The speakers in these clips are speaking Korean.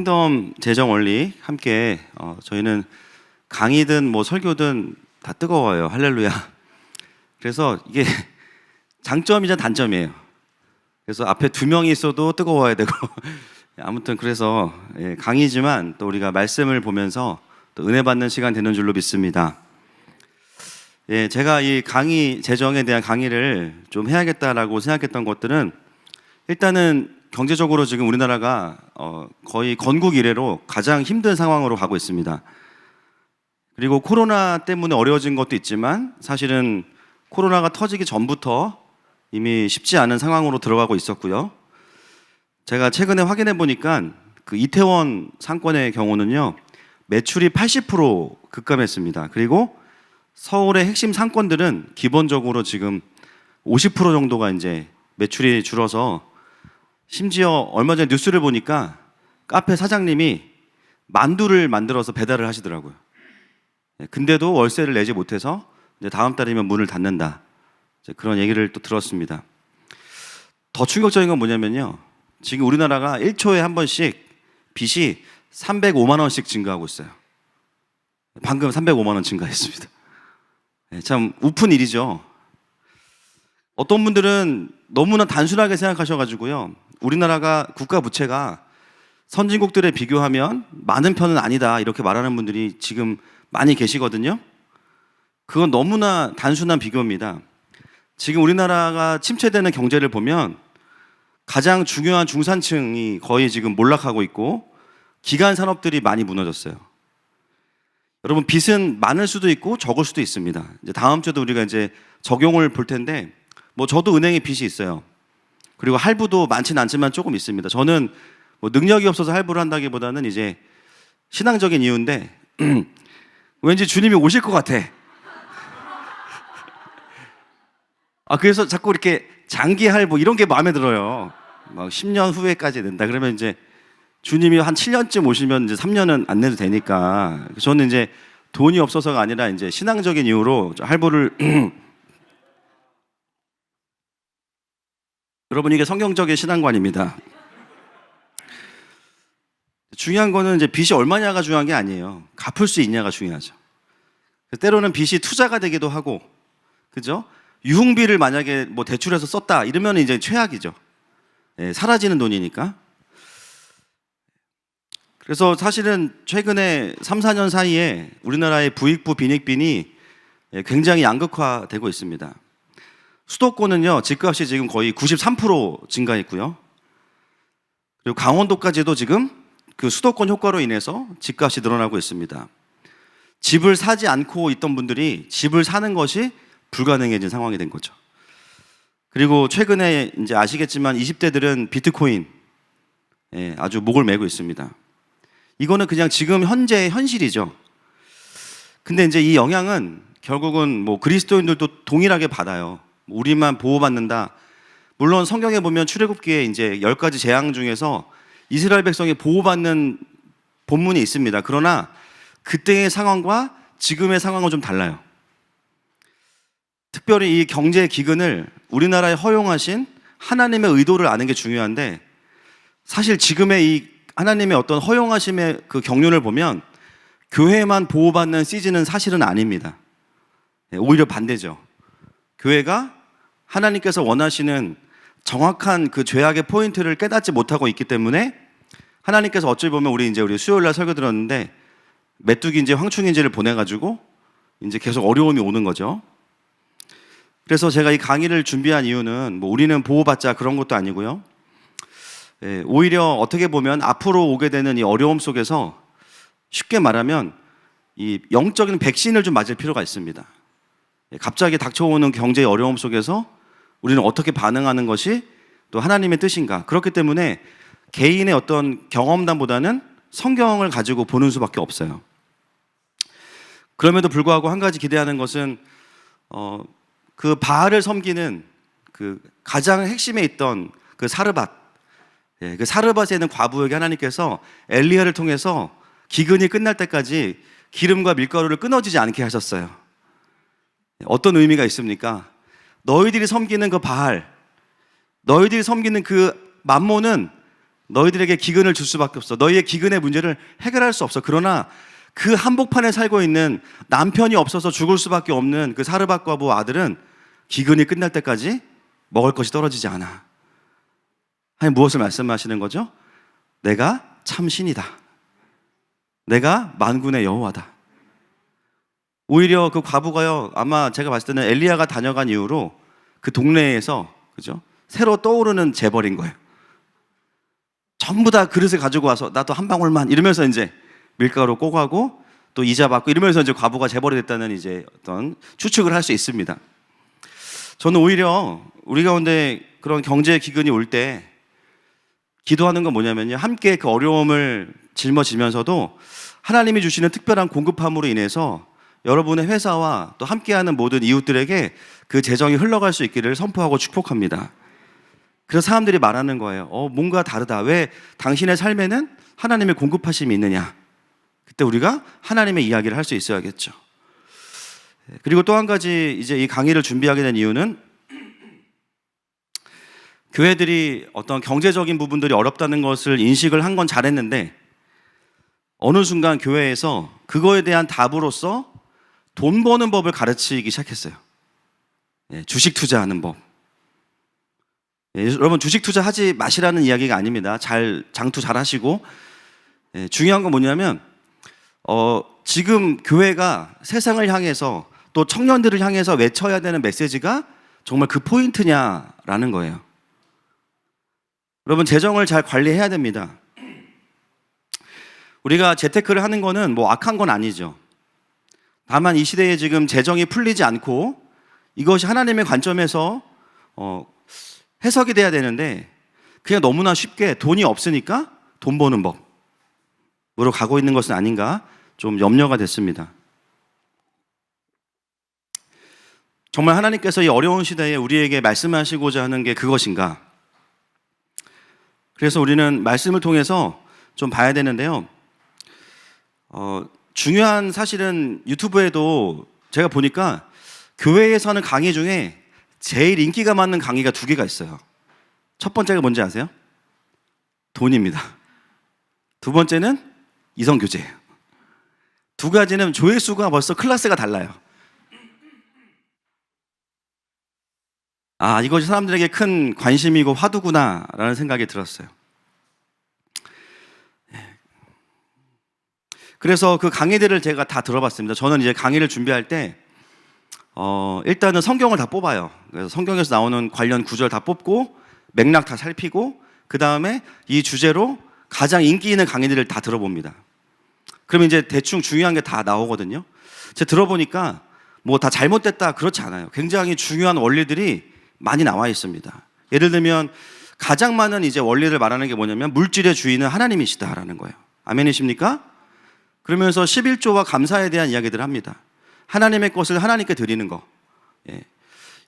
킹덤 재정 원리 함께 저희는 강의든 뭐 설교든 다 뜨거워요. 할렐루야. 그래서 이게 장점이자 단점이에요. 그래서 앞에 두 명이 있어도 뜨거워야 되고 아무튼 그래서 강의지만 또 우리가 말씀을 보면서 또 은혜 받는 시간 되는 줄로 믿습니다. 제가 이 강의 재정에 대한 강의를 좀 해야겠다라고 생각했던 것들은 일단은 경제적으로 지금 우리나라가 거의 건국 이래로 가장 힘든 상황으로 가고 있습니다. 그리고 코로나 때문에 어려워진 것도 있지만 사실은 코로나가 터지기 전부터 이미 쉽지 않은 상황으로 들어가고 있었고요. 제가 최근에 확인해 보니까 그 이태원 상권의 경우는요, 매출이 80% 급감했습니다. 그리고 서울의 핵심 상권들은 기본적으로 지금 50% 정도가 이제 매출이 줄어서 심지어 얼마 전에 뉴스를 보니까 카페 사장님이 만두를 만들어서 배달을 하시더라고요. 근데도 월세를 내지 못해서 이제 다음 달이면 문을 닫는다. 그런 얘기를 또 들었습니다. 더 충격적인 건 뭐냐면요. 지금 우리나라가 1초에 한 번씩 빚이 305만 원씩 증가하고 있어요. 방금 305만 원 증가했습니다. 참 우픈 일이죠. 어떤 분들은 너무나 단순하게 생각하셔가지고요. 우리나라가 국가 부채가 선진국들에 비교하면 많은 편은 아니다 이렇게 말하는 분들이 지금 많이 계시거든요. 그건 너무나 단순한 비교입니다. 지금 우리나라가 침체되는 경제를 보면 가장 중요한 중산층이 거의 지금 몰락하고 있고 기간 산업들이 많이 무너졌어요. 여러분, 빚은 많을 수도 있고 적을 수도 있습니다. 이제 다음 주도 우리가 이제 적용을 볼 텐데, 뭐 저도 은행에 빚이 있어요. 그리고 할부도 많지는 않지만 조금 있습니다. 저는 뭐 능력이 없어서 할부를 한다기보다는 이제 신앙적인 이유인데 왠지 주님이 오실 것 같아. 그래서 자꾸 이렇게 장기 할부 이런 게 마음에 들어요. 막 10년 후에까지 낸다. 그러면 이제 주님이 한 7년쯤 오시면 이제 3년은 안 내도 되니까. 저는 이제 돈이 없어서가 아니라 이제 신앙적인 이유로 할부를 여러분, 이게 성경적인 신앙관입니다. 중요한 거는 이제 빚이 얼마냐가 중요한 게 아니에요. 갚을 수 있냐가 중요하죠. 때로는 빚이 투자가 되기도 하고, 그죠? 유흥비를 만약에 뭐 대출해서 썼다 이러면 이제 최악이죠. 사라지는 돈이니까. 그래서 사실은 최근에 3, 4년 사이에 우리나라의 부익부 빈익빈이 굉장히 양극화되고 있습니다. 수도권은요, 집값이 지금 거의 93% 증가했고요. 그리고 강원도까지도 지금 그 수도권 효과로 인해서 집값이 늘어나고 있습니다. 집을 사지 않고 있던 분들이 집을 사는 것이 불가능해진 상황이 된 거죠. 그리고 최근에 이제 아시겠지만 20대들은 비트코인 아주 목을 메고 있습니다. 이거는 그냥 지금 현재의 현실이죠. 근데 이제 이 영향은 결국은 뭐 그리스도인들도 동일하게 받아요. 우리만 보호받는다. 물론 성경에 보면 출애굽기에 이제 10가지 재앙 중에서 이스라엘 백성이 보호받는 본문이 있습니다. 그러나 그때의 상황과 지금의 상황은 좀 달라요. 특별히 이 경제 기근을 우리나라에 허용하신 하나님의 의도를 아는 게 중요한데, 사실 지금의 이 하나님의 어떤 허용하심의 그 경륜을 보면 교회만 보호받는 시즌은 사실은 아닙니다. 오히려 반대죠. 교회가 하나님께서 원하시는 정확한 그 죄악의 포인트를 깨닫지 못하고 있기 때문에 하나님께서 어찌 보면 우리 수요일 날 설교 들었는데 메뚜기인지 황충인지를 보내가지고 이제 계속 어려움이 오는 거죠. 그래서 제가 이 강의를 준비한 이유는 뭐 우리는 보호받자 그런 것도 아니고요. 오히려 어떻게 보면 앞으로 오게 되는 이 어려움 속에서 쉽게 말하면 이 영적인 백신을 좀 맞을 필요가 있습니다. 갑자기 닥쳐오는 경제의 어려움 속에서 우리는 어떻게 반응하는 것이 또 하나님의 뜻인가. 그렇기 때문에 개인의 어떤 경험담보다는 성경을 가지고 보는 수밖에 없어요. 그럼에도 불구하고 한 가지 기대하는 것은 그 바알을 섬기는 그 가장 핵심에 있던 그 사르밧, 그 사르밧에 있는 과부에게 하나님께서 엘리야를 통해서 기근이 끝날 때까지 기름과 밀가루를 끊어지지 않게 하셨어요. 어떤 의미가 있습니까? 너희들이 섬기는 그 바알, 너희들이 섬기는 그 맘몬은 너희들에게 기근을 줄 수밖에 없어. 너희의 기근의 문제를 해결할 수 없어. 그러나 그 한복판에 살고 있는 남편이 없어서 죽을 수밖에 없는 그 사르밧 과부 아들은 기근이 끝날 때까지 먹을 것이 떨어지지 않아. 하나님 무엇을 말씀하시는 거죠? 내가 참 신이다. 내가 만군의 여호와다. 오히려 그 과부가요, 아마 제가 봤을 때는 엘리야가 다녀간 이후로 그 동네에서, 그죠? 새로 떠오르는 재벌인 거예요. 전부 다 그릇을 가지고 와서 나도 한 방울만 이러면서 이제 밀가루 꼬가고 또 이자 받고 이러면서 이제 과부가 재벌이 됐다는 이제 어떤 추측을 할 수 있습니다. 저는 오히려 우리 가운데 그런 경제 기근이 올 때 기도하는 건 뭐냐면요, 함께 그 어려움을 짊어지면서도 하나님이 주시는 특별한 공급함으로 인해서 여러분의 회사와 또 함께하는 모든 이웃들에게 그 재정이 흘러갈 수 있기를 선포하고 축복합니다. 그래서 사람들이 말하는 거예요. 뭔가 다르다. 왜 당신의 삶에는 하나님의 공급하심이 있느냐? 그때 우리가 하나님의 이야기를 할 수 있어야겠죠. 그리고 또 한 가지 이제 이 강의를 준비하게 된 이유는 교회들이 어떤 경제적인 부분들이 어렵다는 것을 인식을 한 건 잘했는데 어느 순간 교회에서 그거에 대한 답으로서 돈 버는 법을 가르치기 시작했어요. 주식 투자하는 법. 여러분, 주식 투자하지 마시라는 이야기가 아닙니다. 장투 잘 하시고. 중요한 건 뭐냐면 지금 교회가 세상을 향해서 또 청년들을 향해서 외쳐야 되는 메시지가 정말 그 포인트냐라는 거예요. 여러분, 재정을 잘 관리해야 됩니다. 우리가 재테크를 하는 거는 뭐 악한 건 아니죠. 다만 이 시대에 지금 재정이 풀리지 않고 이것이 하나님의 관점에서 해석이 돼야 되는데 그냥 너무나 쉽게 돈이 없으니까 돈 버는 법으로 가고 있는 것은 아닌가 좀 염려가 됐습니다. 정말 하나님께서 이 어려운 시대에 우리에게 말씀하시고자 하는 게 그것인가? 그래서 우리는 말씀을 통해서 좀 봐야 되는데요. 중요한 사실은 유튜브에도 제가 보니까 교회에서 하는 강의 중에 제일 인기가 많은 강의가 2개가 있어요. 첫 번째가 뭔지 아세요? 돈입니다. 두 번째는 이성교제예요. 두 가지는 조회수가 벌써 클래스가 달라요. 이것이 사람들에게 큰 관심이고 화두구나라는 생각이 들었어요. 그래서 그 강의들을 제가 다 들어봤습니다. 저는 이제 강의를 준비할 때 일단은 성경을 다 뽑아요. 그래서 성경에서 나오는 관련 구절 다 뽑고 맥락 다 살피고 그 다음에 이 주제로 가장 인기 있는 강의들을 다 들어봅니다. 그러면 이제 대충 중요한 게 다 나오거든요. 제가 들어보니까 뭐 다 잘못됐다 그렇지 않아요. 굉장히 중요한 원리들이 많이 나와 있습니다. 예를 들면 가장 많은 이제 원리를 말하는 게 뭐냐면 물질의 주인은 하나님이시다라는 거예요. 아멘이십니까? 그러면서 11조와 감사에 대한 이야기들을 합니다. 하나님의 것을 하나님께 드리는 거.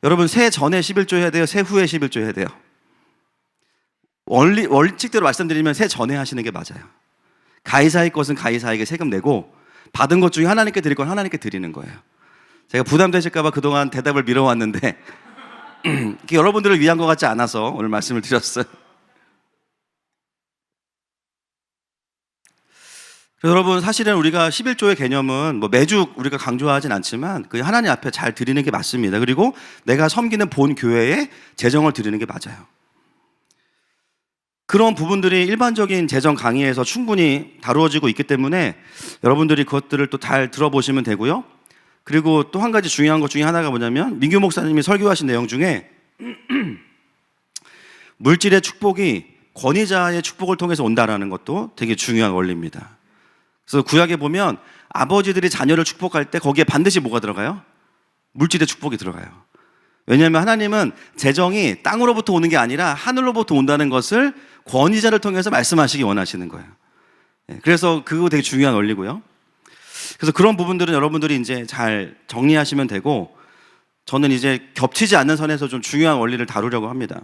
여러분, 새 전에 11조 해야 돼요? 새 후에 11조 해야 돼요? 원칙대로 말씀드리면 새 전에 하시는 게 맞아요. 가이사의 것은 가이사에게 세금 내고 받은 것 중에 하나님께 드릴 건 하나님께 드리는 거예요. 제가 부담되실까 봐 그동안 대답을 미뤄왔는데 여러분들을 위한 것 같지 않아서 오늘 말씀을 드렸어요. 여러분, 사실은 우리가 11조의 개념은 뭐 매주 우리가 강조하진 않지만 그 하나님 앞에 잘 드리는 게 맞습니다. 그리고 내가 섬기는 본 교회에 재정을 드리는 게 맞아요. 그런 부분들이 일반적인 재정 강의에서 충분히 다루어지고 있기 때문에 여러분들이 그것들을 또 잘 들어보시면 되고요. 그리고 또 한 가지 중요한 것 중에 하나가 뭐냐면 민규 목사님이 설교하신 내용 중에 물질의 축복이 권위자의 축복을 통해서 온다라는 것도 되게 중요한 원리입니다. 그래서 구약에 보면 아버지들이 자녀를 축복할 때 거기에 반드시 뭐가 들어가요? 물질의 축복이 들어가요. 왜냐하면 하나님은 재정이 땅으로부터 오는 게 아니라 하늘로부터 온다는 것을 권위자를 통해서 말씀하시기 원하시는 거예요. 그래서 그거 되게 중요한 원리고요. 그래서 그런 부분들은 여러분들이 이제 잘 정리하시면 되고, 저는 이제 겹치지 않는 선에서 좀 중요한 원리를 다루려고 합니다.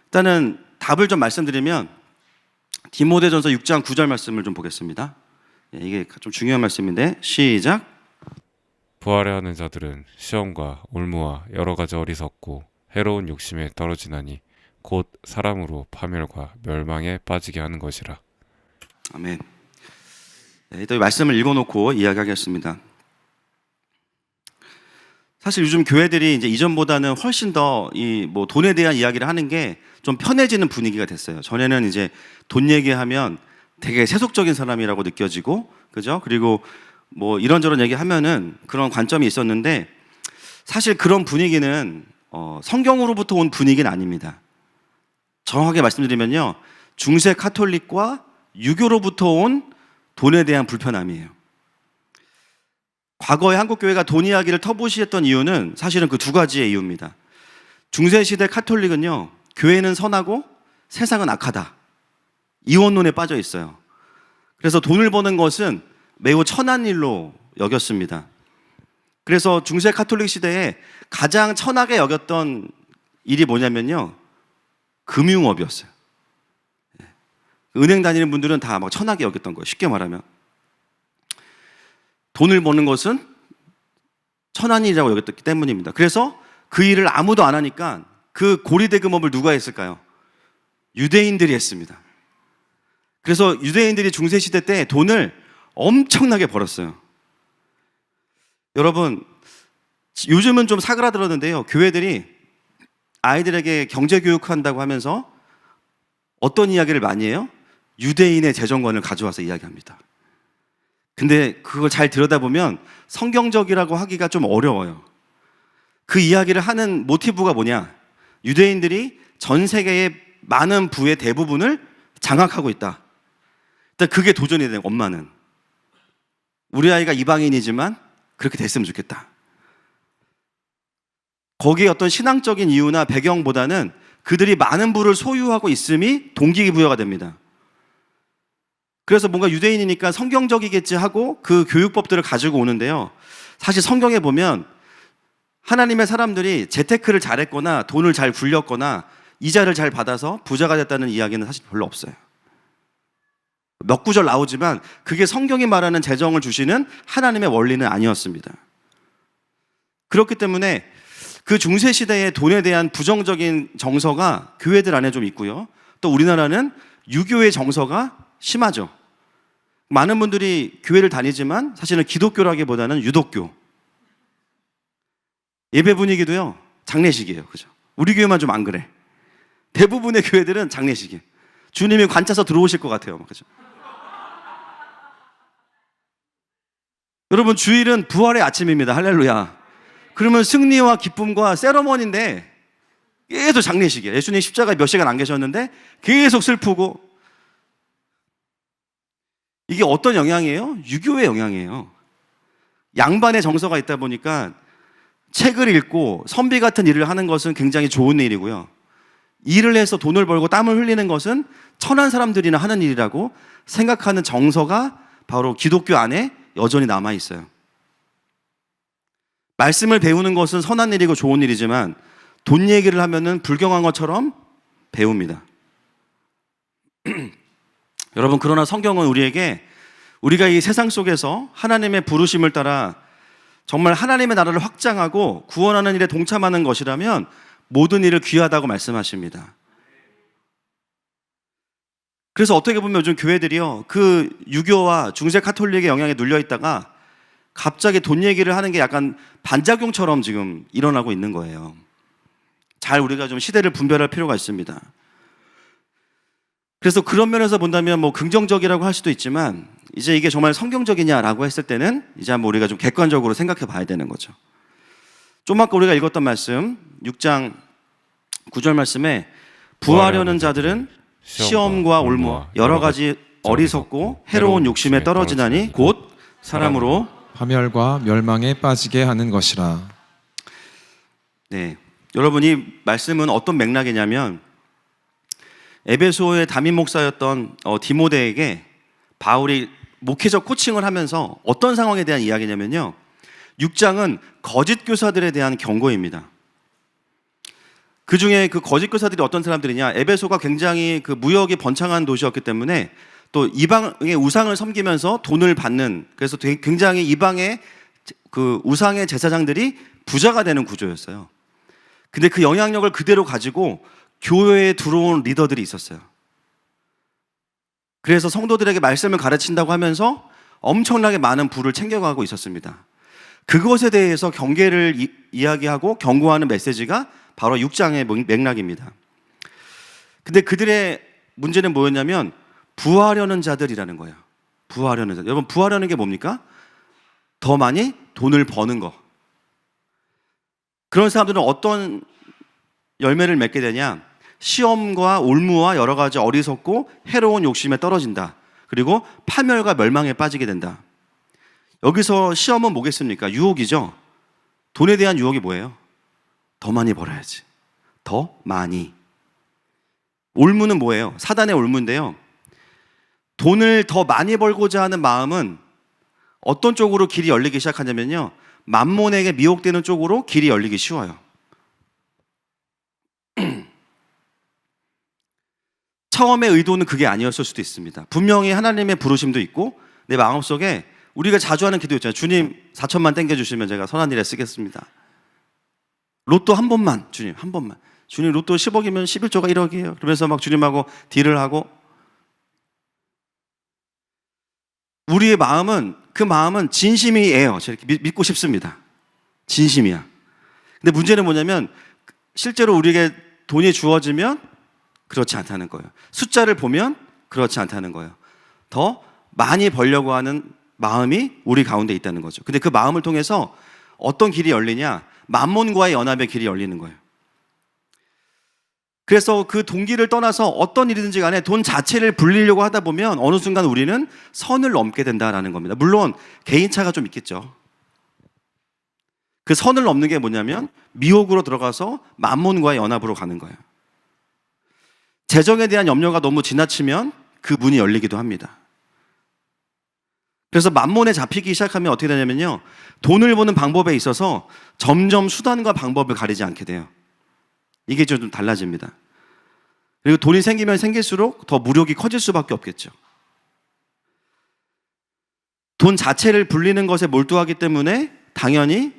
일단은 답을 좀 말씀드리면 디모데전서 6장 9절 말씀을 좀 보겠습니다. 이게 좀 중요한 말씀인데 시작. 부활해하는 자들은 시험과 올무와 여러 가지 어리석고 해로운 욕심에 떨어지나니 곧 사람으로 파멸과 멸망에 빠지게 하는 것이라. 아멘. 네, 또 말씀을 읽어놓고 이야기하겠습니다. 사실 요즘 교회들이 이제 이전보다는 훨씬 더 이 뭐 돈에 대한 이야기를 하는 게 좀 편해지는 분위기가 됐어요. 전에는 이제 돈 얘기하면 되게 세속적인 사람이라고 느껴지고, 그죠? 그리고 뭐 이런저런 얘기하면은 그런 관점이 있었는데, 사실 그런 분위기는 성경으로부터 온 분위기는 아닙니다. 정확하게 말씀드리면요, 중세 카톨릭과 유교로부터 온 돈에 대한 불편함이에요. 과거에 한국 교회가 돈 이야기를 터부시했던 이유는 사실은 그 두 가지의 이유입니다. 중세 시대 카톨릭은요, 교회는 선하고 세상은 악하다, 이원론에 빠져 있어요. 그래서 돈을 버는 것은 매우 천한 일로 여겼습니다. 그래서 중세 카톨릭 시대에 가장 천하게 여겼던 일이 뭐냐면요, 금융업이었어요. 은행 다니는 분들은 다 막 천하게 여겼던 거예요. 쉽게 말하면 돈을 버는 것은 천한 일이라고 여겼기 때문입니다. 그래서 그 일을 아무도 안 하니까 그 고리대금업을 누가 했을까요? 유대인들이 했습니다. 그래서 유대인들이 중세시대 때 돈을 엄청나게 벌었어요. 여러분, 요즘은 좀 사그라들었는데요, 교회들이 아이들에게 경제교육한다고 하면서 어떤 이야기를 많이 해요? 유대인의 재정관을 가져와서 이야기합니다. 근데 그걸 잘 들여다보면 성경적이라고 하기가 좀 어려워요. 그 이야기를 하는 모티브가 뭐냐? 유대인들이 전 세계의 많은 부의 대부분을 장악하고 있다. 일단 그게 도전이 된 엄마는. 우리 아이가 이방인이지만 그렇게 됐으면 좋겠다. 거기에 어떤 신앙적인 이유나 배경보다는 그들이 많은 부를 소유하고 있음이 동기부여가 됩니다. 그래서 뭔가 유대인이니까 성경적이겠지 하고 그 교육법들을 가지고 오는데요, 사실 성경에 보면 하나님의 사람들이 재테크를 잘했거나 돈을 잘 굴렸거나 이자를 잘 받아서 부자가 됐다는 이야기는 사실 별로 없어요. 몇 구절 나오지만 그게 성경이 말하는 재정을 주시는 하나님의 원리는 아니었습니다. 그렇기 때문에 그 중세시대의 돈에 대한 부정적인 정서가 교회들 안에 좀 있고요, 또 우리나라는 유교의 정서가 심하죠. 많은 분들이 교회를 다니지만 사실은 기독교라기보다는 유독교. 예배 분위기도요, 장례식이에요. 그죠? 우리 교회만 좀 안 그래. 대부분의 교회들은 장례식이에요. 주님이 관차서 들어오실 것 같아요. 그죠? 여러분, 주일은 부활의 아침입니다. 할렐루야. 그러면 승리와 기쁨과 세러머니인데 계속 장례식이에요. 예수님 십자가에 몇 시간 안 계셨는데 계속 슬프고. 이게 어떤 영향이에요? 유교의 영향이에요. 양반의 정서가 있다 보니까 책을 읽고 선비 같은 일을 하는 것은 굉장히 좋은 일이고요, 일을 해서 돈을 벌고 땀을 흘리는 것은 천한 사람들이나 하는 일이라고 생각하는 정서가 바로 기독교 안에 여전히 남아 있어요. 말씀을 배우는 것은 선한 일이고 좋은 일이지만 돈 얘기를 하면은 불경한 것처럼 배웁니다. 여러분, 그러나 성경은 우리에게 우리가 이 세상 속에서 하나님의 부르심을 따라 정말 하나님의 나라를 확장하고 구원하는 일에 동참하는 것이라면 모든 일을 귀하다고 말씀하십니다. 그래서 어떻게 보면 요즘 교회들이요, 그 유교와 중세 카톨릭의 영향에 눌려 있다가 갑자기 돈 얘기를 하는 게 약간 반작용처럼 지금 일어나고 있는 거예요. 잘 우리가 좀 시대를 분별할 필요가 있습니다. 그래서 그런 면에서 본다면 뭐 긍정적이라고 할 수도 있지만, 이제 이게 정말 성경적이냐라고 했을 때는 이제 한번 우리가 좀 객관적으로 생각해 봐야 되는 거죠. 좀 아까 우리가 읽었던 말씀 6장 9절 말씀에 부하려는 자들은 시험과 올무와 여러 가지 어리석고 해로운 욕심에 떨어지나니 곧 사람으로 파멸과 멸망에 빠지게 하는 것이라. 네, 여러분, 이 말씀은 어떤 맥락이냐면 에베소의 담임 목사였던 디모데에게 바울이 목회적 코칭을 하면서 어떤 상황에 대한 이야기냐면요, 6장은 거짓 교사들에 대한 경고입니다. 그 중에 그 거짓 교사들이 어떤 사람들이냐, 에베소가 굉장히 그 무역이 번창한 도시였기 때문에 또 이방의 우상을 섬기면서 돈을 받는, 그래서 굉장히 이방의 그 우상의 제사장들이 부자가 되는 구조였어요. 근데 그 영향력을 그대로 가지고 교회에 들어온 리더들이 있었어요. 그래서 성도들에게 말씀을 가르친다고 하면서 엄청나게 많은 부를 챙겨가고 있었습니다. 그것에 대해서 경계를 이야기하고 경고하는 메시지가 바로 6장의 맥락입니다. 근데 그들의 문제는 뭐였냐면 부하려는 자들이라는 거예요. 부하려는 자들. 여러분, 부하려는 게 뭡니까? 더 많이 돈을 버는 거. 그런 사람들은 어떤 열매를 맺게 되냐? 시험과 올무와 여러 가지 어리석고 해로운 욕심에 떨어진다. 그리고 파멸과 멸망에 빠지게 된다. 여기서 시험은 뭐겠습니까? 유혹이죠. 돈에 대한 유혹이 뭐예요? 더 많이 벌어야지. 더 많이. 올무는 뭐예요? 사단의 올무인데요. 돈을 더 많이 벌고자 하는 마음은 어떤 쪽으로 길이 열리기 시작하냐면요. 만몬에게 미혹되는 쪽으로 길이 열리기 쉬워요. 처음의 의도는 그게 아니었을 수도 있습니다. 분명히 하나님의 부르심도 있고 내 마음속에 우리가 자주 하는 기도 있잖아요. 주님 4천만 땡겨주시면 제가 선한 일에 쓰겠습니다. 로또 한 번만, 주님 한 번만. 주님 로또 10억이면 11조가 1억이에요. 그러면서 막 주님하고 딜을 하고. 우리의 마음은, 그 마음은 진심이에요. 저렇게 믿고 싶습니다. 진심이야. 근데 문제는 뭐냐면 실제로 우리에게 돈이 주어지면 그렇지 않다는 거예요. 숫자를 보면 그렇지 않다는 거예요. 더 많이 벌려고 하는 마음이 우리 가운데 있다는 거죠. 근데 그 마음을 통해서 어떤 길이 열리냐? 만몬과의 연합의 길이 열리는 거예요. 그래서 그 동기를 떠나서 어떤 일이든지 간에 돈 자체를 불리려고 하다 보면 어느 순간 우리는 선을 넘게 된다라는 겁니다. 물론 개인차가 좀 있겠죠. 그 선을 넘는 게 뭐냐면 미혹으로 들어가서 만몬과의 연합으로 가는 거예요. 재정에 대한 염려가 너무 지나치면 그 문이 열리기도 합니다. 그래서 만몬에 잡히기 시작하면 어떻게 되냐면요. 돈을 버는 방법에 있어서 점점 수단과 방법을 가리지 않게 돼요. 이게 좀 달라집니다. 그리고 돈이 생기면 생길수록 더 무력이 커질 수밖에 없겠죠. 돈 자체를 불리는 것에 몰두하기 때문에 당연히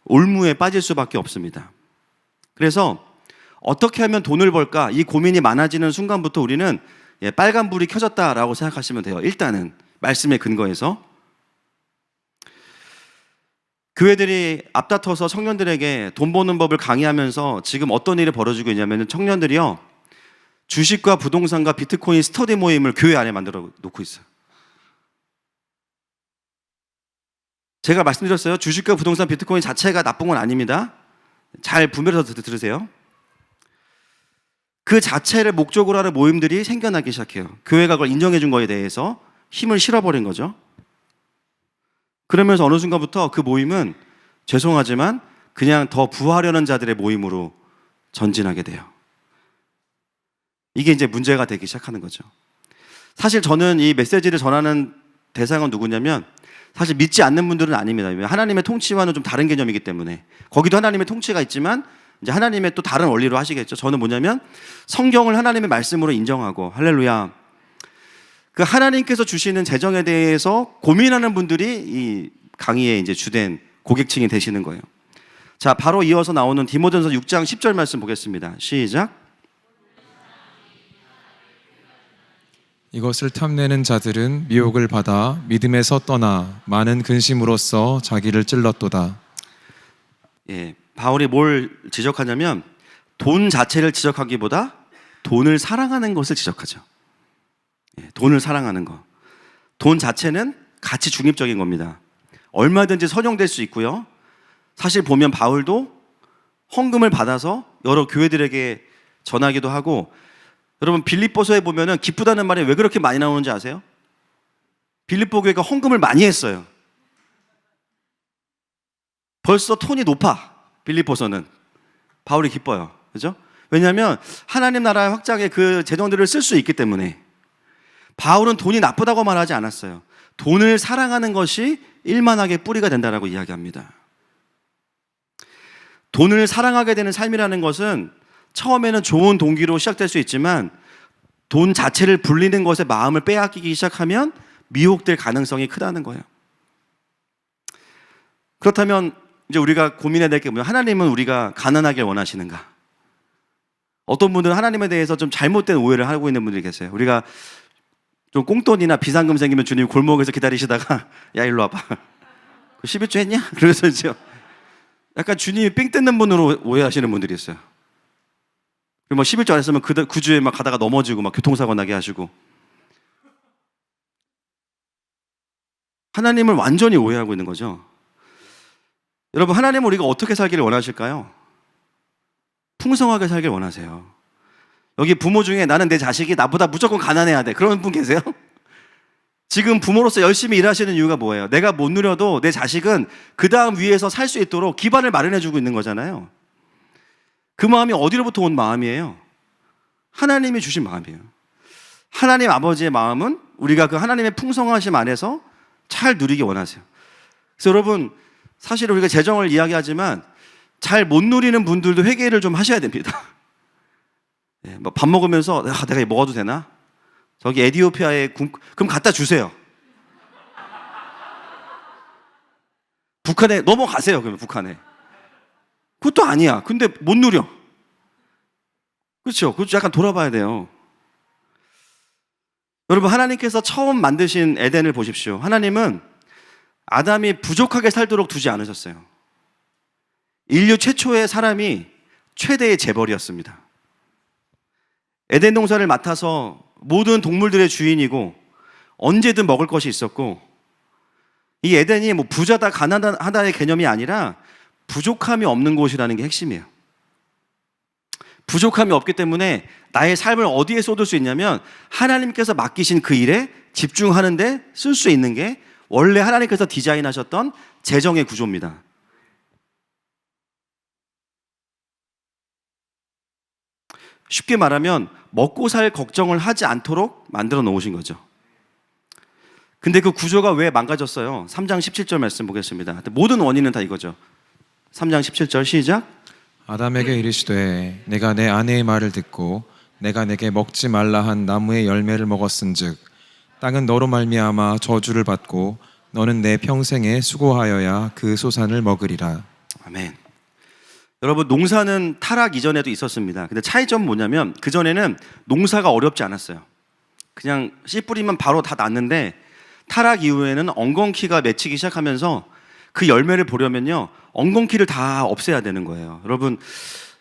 올무에 빠질 수밖에 없습니다. 그래서 어떻게 하면 돈을 벌까? 이 고민이 많아지는 순간부터 우리는 빨간불이 켜졌다라고 생각하시면 돼요. 일단은 말씀의 근거에서. 교회들이 앞다퉈서 청년들에게 돈 버는 법을 강의하면서 지금 어떤 일이 벌어지고 있냐면 청년들이요. 주식과 부동산과 비트코인 스터디 모임을 교회 안에 만들어 놓고 있어요. 제가 말씀드렸어요. 주식과 부동산 비트코인 자체가 나쁜 건 아닙니다. 잘 분별해서 들으세요. 그 자체를 목적으로 하는 모임들이 생겨나기 시작해요. 교회가 그걸 인정해 준 거에 대해서 힘을 실어버린 거죠. 그러면서 어느 순간부터 그 모임은 죄송하지만 그냥 더 부하려는 자들의 모임으로 전진하게 돼요. 이게 이제 문제가 되기 시작하는 거죠. 사실 저는 이 메시지를 전하는 대상은 누구냐면 사실 믿지 않는 분들은 아닙니다. 하나님의 통치와는 좀 다른 개념이기 때문에 거기도 하나님의 통치가 있지만 이제 하나님의 또 다른 원리로 하시겠죠. 저는 뭐냐면 성경을 하나님의 말씀으로 인정하고 할렐루야. 그 하나님께서 주시는 재정에 대해서 고민하는 분들이 이 강의의 이제 주된 고객층이 되시는 거예요. 자, 바로 이어서 나오는 디모데전서 6장 10절 말씀 보겠습니다. 시작. 이것을 탐내는 자들은 미혹을 받아 믿음에서 떠나 많은 근심으로써 자기를 찔렀도다. 예, 바울이 뭘 지적하냐면 돈 자체를 지적하기보다 돈을 사랑하는 것을 지적하죠. 예, 돈을 사랑하는 것. 돈 자체는 가치 중립적인 겁니다. 얼마든지 선용될 수 있고요. 사실 보면 바울도 헌금을 받아서 여러 교회들에게 전하기도 하고 여러분 빌립보서에 보면은 기쁘다는 말이 왜 그렇게 많이 나오는지 아세요? 빌립보 교회가 헌금을 많이 했어요. 벌써 톤이 높아. 빌립보서는 바울이 기뻐요. 그죠? 왜냐하면 하나님 나라의 확장에 그 재정들을 쓸 수 있기 때문에. 바울은 돈이 나쁘다고 말하지 않았어요. 돈을 사랑하는 것이 일만하게 뿌리가 된다라고 이야기합니다. 돈을 사랑하게 되는 삶이라는 것은 처음에는 좋은 동기로 시작될 수 있지만 돈 자체를 불리는 것에 마음을 빼앗기기 시작하면 미혹될 가능성이 크다는 거예요. 그렇다면 이제 우리가 고민해야 될 게 뭐냐? 하나님은 우리가 가난하길 원하시는가? 어떤 분들은 하나님에 대해서 좀 잘못된 오해를 하고 있는 분들이 계세요. 우리가 좀 꽁돈이나 비상금 생기면 주님 골목에서 기다리시다가 야 일로 와봐. 11조 했냐? 그래서 이제 약간 주님이 삥 뜯는 분으로 오해하시는 분들이 있어요. 그리고 뭐 11조 안 했으면 그 주에 막 가다가 넘어지고 막 교통사고 나게 하시고. 하나님을 완전히 오해하고 있는 거죠. 여러분, 하나님은 우리가 어떻게 살기를 원하실까요? 풍성하게 살길 원하세요. 여기 부모 중에 나는 내 자식이 나보다 무조건 가난해야 돼, 그런 분 계세요? 지금 부모로서 열심히 일하시는 이유가 뭐예요? 내가 못 누려도 내 자식은 그 다음 위에서 살 수 있도록 기반을 마련해주고 있는 거잖아요. 그 마음이 어디로부터 온 마음이에요? 하나님이 주신 마음이에요. 하나님 아버지의 마음은 우리가 그 하나님의 풍성하심 안에서 잘 누리기 원하세요. 그래서 여러분, 사실 우리가 재정을 이야기하지만 잘 못 누리는 분들도 회개를 좀 하셔야 됩니다. 밥 먹으면서 내가 이거 먹어도 되나? 저기 에티오피아에 그럼 갖다 주세요. 북한에 넘어가세요. 그러면 북한에. 그것도 아니야. 근데 못 누려. 그렇죠? 그것도 약간 돌아봐야 돼요. 여러분, 하나님께서 처음 만드신 에덴을 보십시오. 하나님은 아담이 부족하게 살도록 두지 않으셨어요. 인류 최초의 사람이 최대의 재벌이었습니다. 에덴 동산을 맡아서 모든 동물들의 주인이고 언제든 먹을 것이 있었고, 이 에덴이 뭐 부자다 가난하다의 개념이 아니라 부족함이 없는 곳이라는 게 핵심이에요. 부족함이 없기 때문에 나의 삶을 어디에 쏟을 수 있냐면 하나님께서 맡기신 그 일에 집중하는데 쓸 수 있는 게 원래 하나님께서 디자인하셨던 재정의 구조입니다. 쉽게 말하면 먹고 살 걱정을 하지 않도록 만들어 놓으신 거죠. 근데 그 구조가 왜 망가졌어요? 3장 17절 말씀 보겠습니다. 모든 원인은 다 이거죠. 3장 17절 시작. 아담에게 이르시되 내가 내 아내의 말을 듣고 내가 내게 먹지 말라 한 나무의 열매를 먹었은즉 땅은 너로 말미암아 저주를 받고 너는 내 평생에 수고하여야 그 소산을 먹으리라. 아멘. 여러분, 농사는 타락 이전에도 있었습니다. 근데 차이점은 뭐냐면 그전에는 농사가 어렵지 않았어요. 그냥 씨 뿌리면 바로 다 났는데 타락 이후에는 엉겅퀴가 맺히기 시작하면서 그 열매를 보려면요 엉겅퀴를 다 없애야 되는 거예요. 여러분,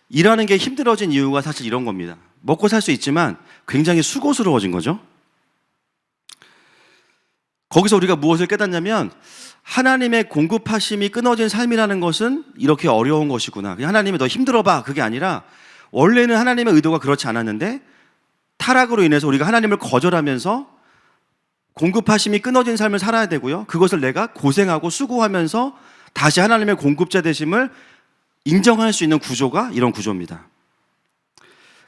일하는 게 힘들어진 이유가 사실 이런 겁니다. 먹고 살 수 있지만 굉장히 수고스러워진 거죠. 거기서 우리가 무엇을 깨닫냐면 하나님의 공급하심이 끊어진 삶이라는 것은 이렇게 어려운 것이구나. 하나님이 너 힘들어봐, 그게 아니라 원래는 하나님의 의도가 그렇지 않았는데 타락으로 인해서 우리가 하나님을 거절하면서 공급하심이 끊어진 삶을 살아야 되고요, 그것을 내가 고생하고 수고하면서 다시 하나님의 공급자 되심을 인정할 수 있는 구조가 이런 구조입니다.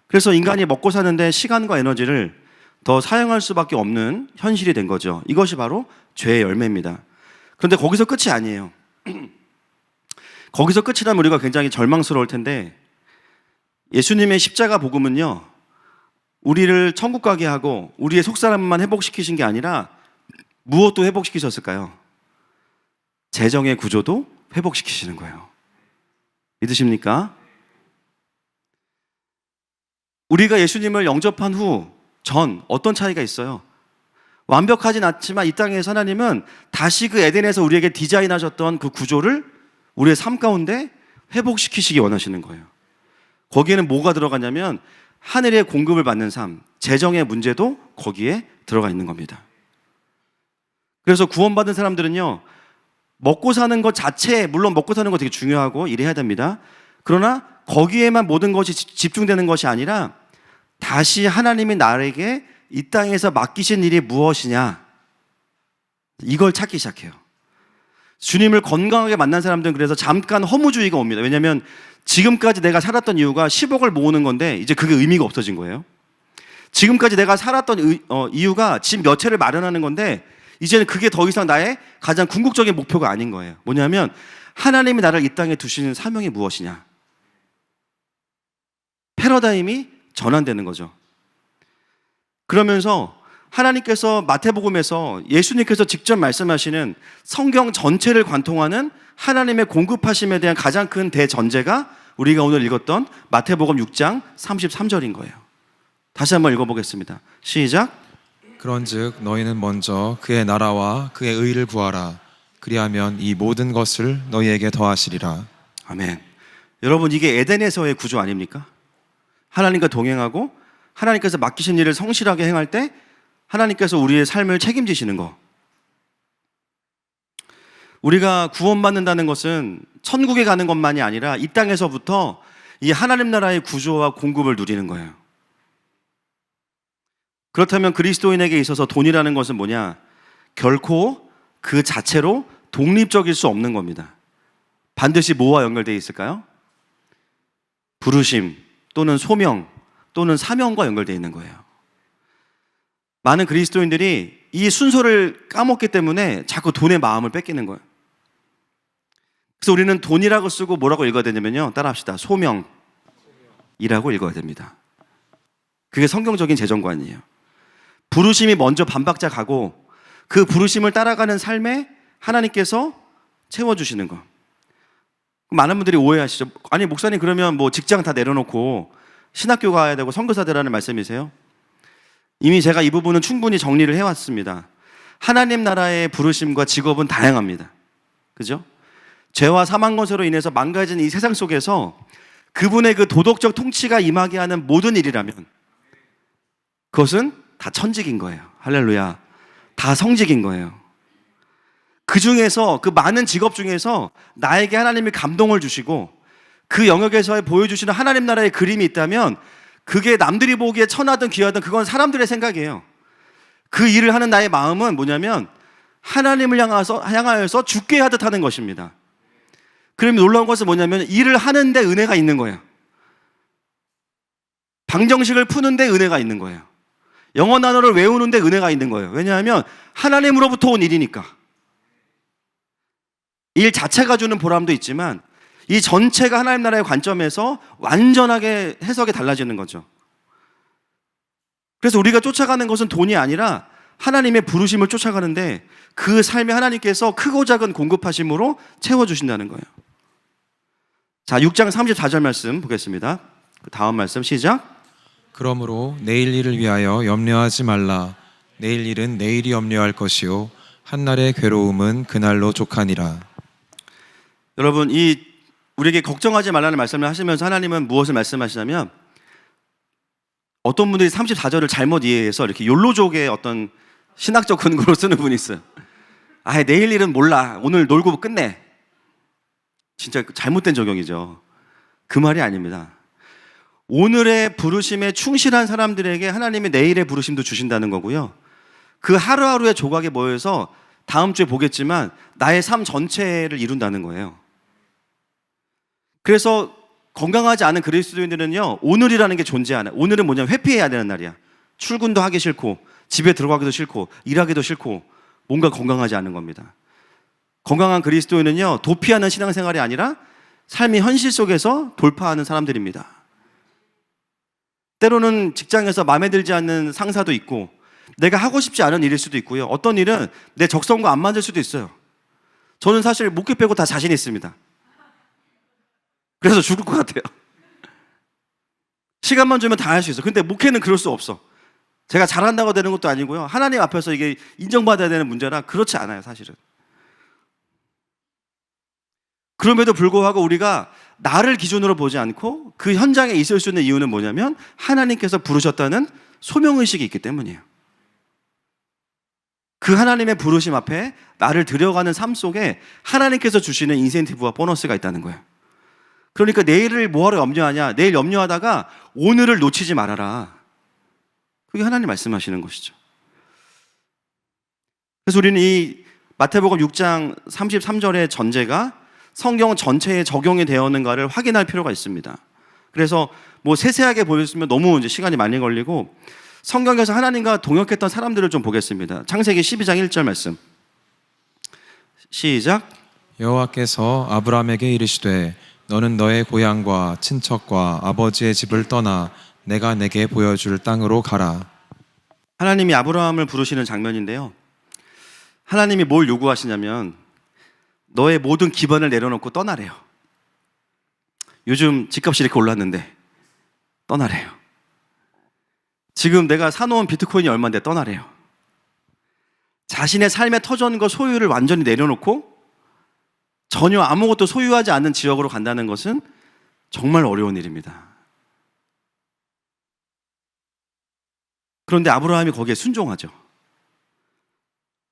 그래서 인간이 먹고 사는데 시간과 에너지를 더 사용할 수밖에 없는 현실이 된 거죠. 이것이 바로 죄의 열매입니다. 그런데 거기서 끝이 아니에요. 거기서 끝이라면 우리가 굉장히 절망스러울 텐데 예수님의 십자가 복음은요 우리를 천국 가게 하고 우리의 속사람만 회복시키신 게 아니라 무엇도 회복시키셨을까요? 재정의 구조도 회복시키시는 거예요. 믿으십니까? 우리가 예수님을 영접한 후 전 어떤 차이가 있어요? 완벽하진 않지만 이 땅에서 하나님은 다시 그 에덴에서 우리에게 디자인하셨던 그 구조를 우리의 삶 가운데 회복시키시기 원하시는 거예요. 거기에는 뭐가 들어가냐면 하늘의 공급을 받는 삶, 재정의 문제도 거기에 들어가 있는 겁니다. 그래서 구원받은 사람들은요 먹고 사는 것 자체, 물론 먹고 사는 거 되게 중요하고 일해야 됩니다. 그러나 거기에만 모든 것이 집중되는 것이 아니라 다시 하나님이 나에게 이 땅에서 맡기신 일이 무엇이냐, 이걸 찾기 시작해요. 주님을 건강하게 만난 사람들은 그래서 잠깐 허무주의가 옵니다. 왜냐하면 지금까지 내가 살았던 이유가 10억을 모으는 건데 이제 그게 의미가 없어진 거예요. 지금까지 내가 살았던 이유가 집 몇 채를 마련하는 건데 이제는 그게 더 이상 나의 가장 궁극적인 목표가 아닌 거예요. 뭐냐면 하나님이 나를 이 땅에 두시는 사명이 무엇이냐, 패러다임이 전환되는 거죠. 그러면서 하나님께서 마태복음에서 예수님께서 직접 말씀하시는 성경 전체를 관통하는 하나님의 공급하심에 대한 가장 큰 대전제가 우리가 오늘 읽었던 마태복음 6장 33절인 거예요. 다시 한번 읽어보겠습니다. 시작. 그런즉 너희는 먼저 그의 나라와 그의 의를 구하라. 그리하면 이 모든 것을 너희에게 더하시리라. 아멘. 여러분, 이게 에덴에서의 구조 아닙니까? 하나님과 동행하고 하나님께서 맡기신 일을 성실하게 행할 때 하나님께서 우리의 삶을 책임지시는 거. 우리가 구원받는다는 것은 천국에 가는 것만이 아니라 이 땅에서부터 이 하나님 나라의 구조와 공급을 누리는 거예요. 그렇다면 그리스도인에게 있어서 돈이라는 것은 뭐냐? 결코 그 자체로 독립적일 수 없는 겁니다. 반드시 뭐와 연결되어 있을까요? 부르심 또는 소명 또는 사명과 연결되어 있는 거예요. 많은 그리스도인들이 이 순서를 까먹기 때문에 자꾸 돈의 마음을 뺏기는 거예요. 그래서 우리는 돈이라고 쓰고 뭐라고 읽어야 되냐면요, 따라합시다. 소명이라고 읽어야 됩니다. 그게 성경적인 재정관이에요. 부르심이 먼저 반박자 가고 그 부르심을 따라가는 삶에 하나님께서 채워주시는 거. 많은 분들이 오해하시죠. 아니 목사님, 그러면 뭐 직장 다 내려놓고 신학교 가야 되고 선교사 되라는 말씀이세요? 이미 제가 이 부분은 충분히 정리를 해왔습니다. 하나님 나라의 부르심과 직업은 다양합니다. 그죠? 죄와 사망 권세로 인해서 망가진 이 세상 속에서 그분의 그 도덕적 통치가 임하게 하는 모든 일이라면 그것은 다 천직인 거예요. 할렐루야. 다 성직인 거예요. 그 중에서, 그 많은 직업 중에서 나에게 하나님이 감동을 주시고 그 영역에서 보여주시는 하나님 나라의 그림이 있다면 그게 남들이 보기에 천하든 귀하든 그건 사람들의 생각이에요. 그 일을 하는 나의 마음은 뭐냐면 하나님을 향하여서 죽게 하듯 하는 것입니다. 그러면 놀라운 것은 뭐냐면 일을 하는데 은혜가 있는 거예요. 방정식을 푸는데 은혜가 있는 거예요. 영어 단어를 외우는데 은혜가 있는 거예요. 왜냐하면 하나님으로부터 온 일이니까. 일 자체가 주는 보람도 있지만 이 전체가 하나님 나라의 관점에서 완전하게 해석이 달라지는 거죠. 그래서 우리가 쫓아가는 것은 돈이 아니라 하나님의 부르심을 쫓아가는데 그 삶에 하나님께서 크고 작은 공급하심으로 채워주신다는 거예요. 자, 6장 34절 말씀 보겠습니다. 그 다음 말씀 시작. 그러므로 내일 일을 위하여 염려하지 말라. 내일 일은 내일이 염려할 것이요 한날의 괴로움은 그날로 족하니라. 여러분, 우리에게 걱정하지 말라는 말씀을 하시면서 하나님은 무엇을 말씀하시냐면 어떤 분들이 34절을 잘못 이해해서 이렇게 욜로족의 어떤 신학적 근거로 쓰는 분이 있어요. 아, 내일 일은 몰라. 오늘 놀고 끝내. 진짜 잘못된 적용이죠. 그 말이 아닙니다. 오늘의 부르심에 충실한 사람들에게 하나님이 내일의 부르심도 주신다는 거고요. 그 하루하루의 조각에 모여서 다음 주에 보겠지만 나의 삶 전체를 이룬다는 거예요. 그래서 건강하지 않은 그리스도인들은요, 오늘이라는 게 존재 안 해요. 오늘은 뭐냐면 회피해야 되는 날이야. 출근도 하기 싫고 집에 들어가기도 싫고 일하기도 싫고 뭔가 건강하지 않은 겁니다. 건강한 그리스도인은요, 도피하는 신앙생활이 아니라 삶의 현실 속에서 돌파하는 사람들입니다. 때로는 직장에서 마음에 들지 않는 상사도 있고 내가 하고 싶지 않은 일일 수도 있고요. 어떤 일은 내 적성과 안 맞을 수도 있어요. 저는 사실 목회 빼고 다 자신 있습니다. 그래서 죽을 것 같아요. 시간만 주면 다 할 수 있어. 근데 목회는 그럴 수 없어. 제가 잘한다고 되는 것도 아니고요. 하나님 앞에서 이게 인정받아야 되는 문제라 그렇지 않아요, 사실은. 그럼에도 불구하고 우리가 나를 기준으로 보지 않고 그 현장에 있을 수 있는 이유는 뭐냐면 하나님께서 부르셨다는 소명의식이 있기 때문이에요. 그 하나님의 부르심 앞에 나를 들여가는 삶 속에 하나님께서 주시는 인센티브와 보너스가 있다는 거예요. 그러니까 내일을 뭐하러 염려하냐? 내일 염려하다가 오늘을 놓치지 말아라. 그게 하나님 말씀하시는 것이죠. 그래서 우리는 이 마태복음 6장 33절의 전제가 성경 전체에 적용이 되었는가를 확인할 필요가 있습니다. 그래서 뭐 세세하게 보였으면 너무 이제 시간이 많이 걸리고 성경에서 하나님과 동역했던 사람들을 좀 보겠습니다. 창세기 12장 1절 말씀. 시작. 여호와께서 아브라함에게 이르시되 너는 너의 고향과 친척과 아버지의 집을 떠나 내가 내게 보여줄 땅으로 가라. 하나님이 아브라함을 부르시는 장면인데요. 하나님이 뭘 요구하시냐면 너의 모든 기반을 내려놓고 떠나래요. 요즘 집값이 이렇게 올랐는데 떠나래요. 지금 내가 사놓은 비트코인이 얼마인데 떠나래요. 자신의 삶의 터전과 소유를 완전히 내려놓고 전혀 아무것도 소유하지 않는 지역으로 간다는 것은 정말 어려운 일입니다. 그런데 아브라함이 거기에 순종하죠.